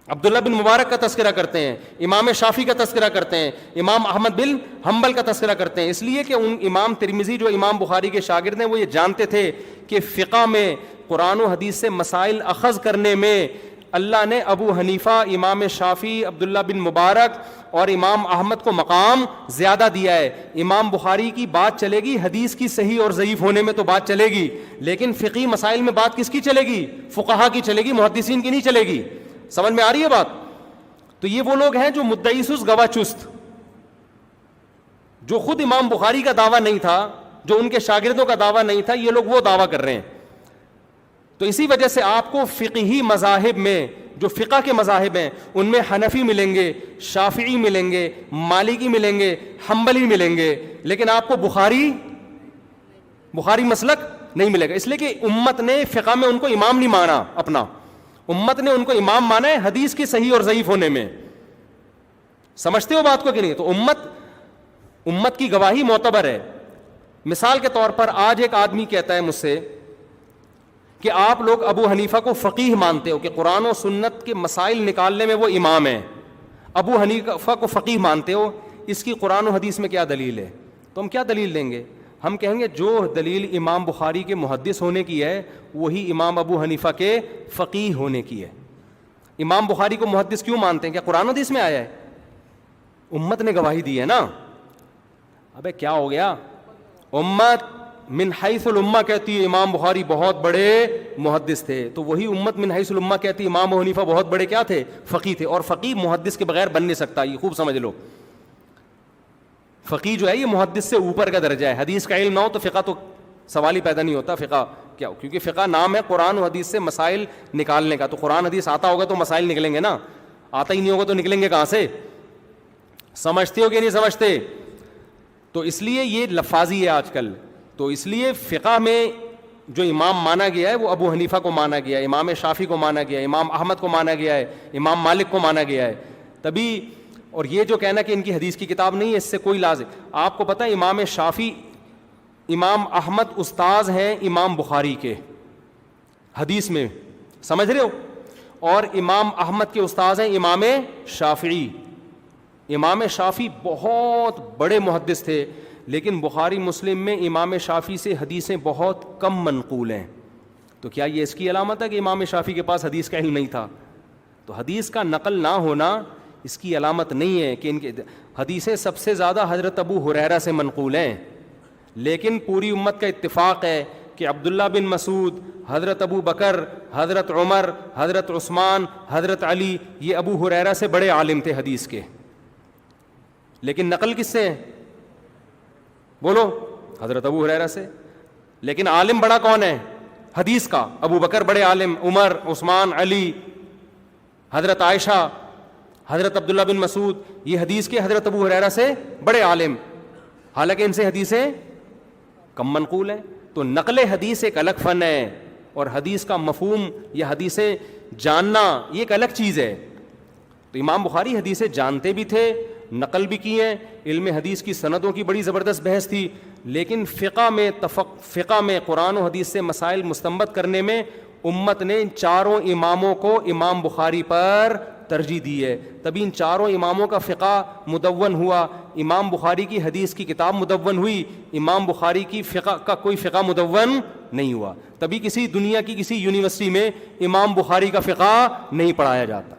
[SPEAKER 1] عبداللہ بن مبارک کا تذکرہ کرتے ہیں, امام شافعی کا تذکرہ کرتے ہیں, امام احمد بن حنبل کا تذکرہ کرتے ہیں. اس لیے کہ ان امام ترمذی جو امام بخاری کے شاگرد ہیں وہ یہ جانتے تھے کہ فقہ میں قرآن و حدیث سے مسائل اخذ کرنے میں اللہ نے ابو حنیفہ, امام شافعی, عبداللہ بن مبارک اور امام احمد کو مقام زیادہ دیا ہے. امام بخاری کی بات چلے گی حدیث کی صحیح اور ضعیف ہونے میں تو بات چلے گی, لیکن فقہی مسائل میں بات کس کی چلے گی؟ فقہا کی چلے گی, محدثین کی نہیں چلے گی. سمجھ میں آ رہی ہے بات؟ تو یہ وہ لوگ ہیں جو مدعی سست گواہ چست, جو خود امام بخاری کا دعویٰ نہیں تھا, جو ان کے شاگردوں کا دعویٰ نہیں تھا, یہ لوگ وہ دعویٰ کر رہے ہیں. تو اسی وجہ سے آپ کو فقہی مذاہب میں جو فقہ کے مذاہب ہیں ان میں حنفی ملیں گے, شافعی ملیں گے, مالکی ملیں گے, حنبلی ملیں گے, لیکن آپ کو بخاری مسلک نہیں ملے گا. اس لیے کہ امت نے فقہ میں ان کو امام نہیں مانا اپنا, امت نے ان کو امام مانا ہے حدیث کی صحیح اور ضعیف ہونے میں. سمجھتے ہو بات کو کہ نہیں؟ تو امت کی گواہی معتبر ہے. مثال کے طور پر آج ایک آدمی کہتا ہے مجھ سے کہ آپ لوگ ابو حنیفہ کو فقیہ مانتے ہو کہ قرآن و سنت کے مسائل نکالنے میں وہ امام ہیں, ابو حنیفہ کو فقیہ مانتے ہو, اس کی قرآن و حدیث میں کیا دلیل ہے؟ تو ہم کیا دلیل دیں گے؟ ہم کہیں گے جو دلیل امام بخاری کے محدث ہونے کی ہے وہی امام ابو حنیفہ کے فقیہ ہونے کی ہے. امام بخاری کو محدث کیوں مانتے ہیں؟ کیا قرآن و حدیث میں آیا ہے؟ امت نے گواہی دی ہے نا. ابے کیا ہو گیا؟ امت من حیث الامہ کہتی ہے امام بخاری بہت بڑے محدث تھے, تو وہی امت من حیث الامہ کہتی ہے امام ابو حنیفہ بہت بڑے کیا تھے؟ فقیہ تھے. اور فقیہ محدث کے بغیر بن نہیں سکتا, یہ خوب سمجھ لو. فقیہ جو ہے یہ محدث سے اوپر کا درجہ ہے. حدیث کا علم نہ ہو تو فقہ تو سوال ہی پیدا نہیں ہوتا. فقہ کیا؟ کیونکہ فقہ نام ہے قرآن و حدیث سے مسائل نکالنے کا, تو قرآن حدیث آتا ہوگا تو مسائل نکلیں گے نا, آتا ہی نہیں ہوگا تو نکلیں گے کہاں سے؟ سمجھتے ہو کہ نہیں سمجھتے؟ تو اس لیے یہ لفاظی ہے آج کل. تو اس لیے فقہ میں جو امام مانا گیا ہے وہ ابو حنیفہ کو مانا گیا ہے, امام شافعی کو مانا گیا ہے, امام احمد کو مانا گیا ہے, امام مالک کو مانا گیا ہے. تبھی اور یہ جو کہنا کہ ان کی حدیث کی کتاب نہیں ہے اس سے کوئی لازم. آپ کو پتہ ہے امام شافعی امام احمد استاذ ہیں امام بخاری کے حدیث میں, سمجھ رہے ہو؟ اور امام احمد کے استاذ ہیں امام شافعی. امام شافعی بہت بڑے محدث تھے, لیکن بخاری مسلم میں امام شافعی سے حدیثیں بہت کم منقول ہیں. تو کیا یہ اس کی علامت ہے کہ امام شافعی کے پاس حدیث کا علم نہیں تھا؟ تو حدیث کا نقل نہ ہونا اس کی علامت نہیں ہے کہ ان کے حدیثیں سب سے زیادہ حضرت ابو ہریرہ سے منقول ہیں, لیکن پوری امت کا اتفاق ہے کہ عبداللہ بن مسعود, حضرت ابو بکر, حضرت عمر, حضرت عثمان, حضرت علی, یہ ابو ہریرہ سے بڑے عالم تھے حدیث کے. لیکن نقل کس سے ہے؟ بولو. حضرت ابو ہریرہ سے. لیکن عالم بڑا کون ہے حدیث کا؟ ابو بکر بڑے عالم, عمر, عثمان, علی, حضرت عائشہ, حضرت عبداللہ بن مسعود, یہ حدیث کے حضرت ابو ہریرہ سے بڑے عالم, حالانکہ ان سے حدیثیں کم منقول ہیں. تو نقل حدیث ایک الگ فن ہے, اور حدیث کا مفہوم یا حدیثیں جاننا یہ ایک الگ چیز ہے. تو امام بخاری حدیثیں جانتے بھی تھے, نقل بھی کی ہیں, علم حدیث کی سندوں کی بڑی زبردست بحث تھی, لیکن فقہ میں قرآن و حدیث سے مسائل مستنبط کرنے میں امت نے ان چاروں اماموں کو امام بخاری پر ترجیح دی ہے. تبھی ان چاروں اماموں کا فقہ مدون ہوا. امام بخاری کی حدیث کی کتاب مدون ہوئی, امام بخاری کی فقہ کا کوئی فقہ مدون نہیں ہوا. تبھی کسی دنیا کی کسی یونیورسٹی میں امام بخاری کا فقہ نہیں پڑھایا جاتا.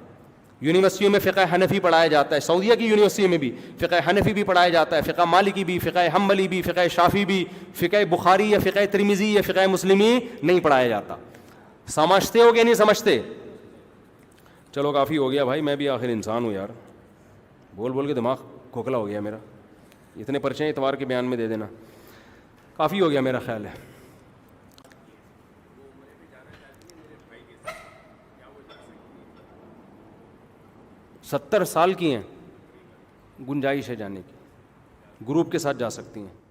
[SPEAKER 1] یونیورسٹیوں میں فقہ حنفی پڑھایا جاتا ہے, سعودیہ کی یونیورسٹی میں بھی فقہ حنفی بھی پڑھایا جاتا ہے, فقہ مالکی بھی, فقہ حنبلی بھی, فقہ شافعی بھی, فقہ بخاری یا فقہ ترمذی یا فقہ مسلمی نہیں پڑھایا جاتا. سمجھتے ہو کہ نہیں سمجھتے؟ چلو کافی ہو گیا بھائی, میں بھی آخر انسان ہوں یار, بول بول کے دماغ کھوکھلا ہو گیا میرا. اتنے پرچے اتوار کے بیان میں دے دینا, کافی ہو گیا میرا خیال ہے. ستر سال کی ہیں, گنجائش ہے جانے کی, گروپ کے ساتھ جا سکتی ہیں.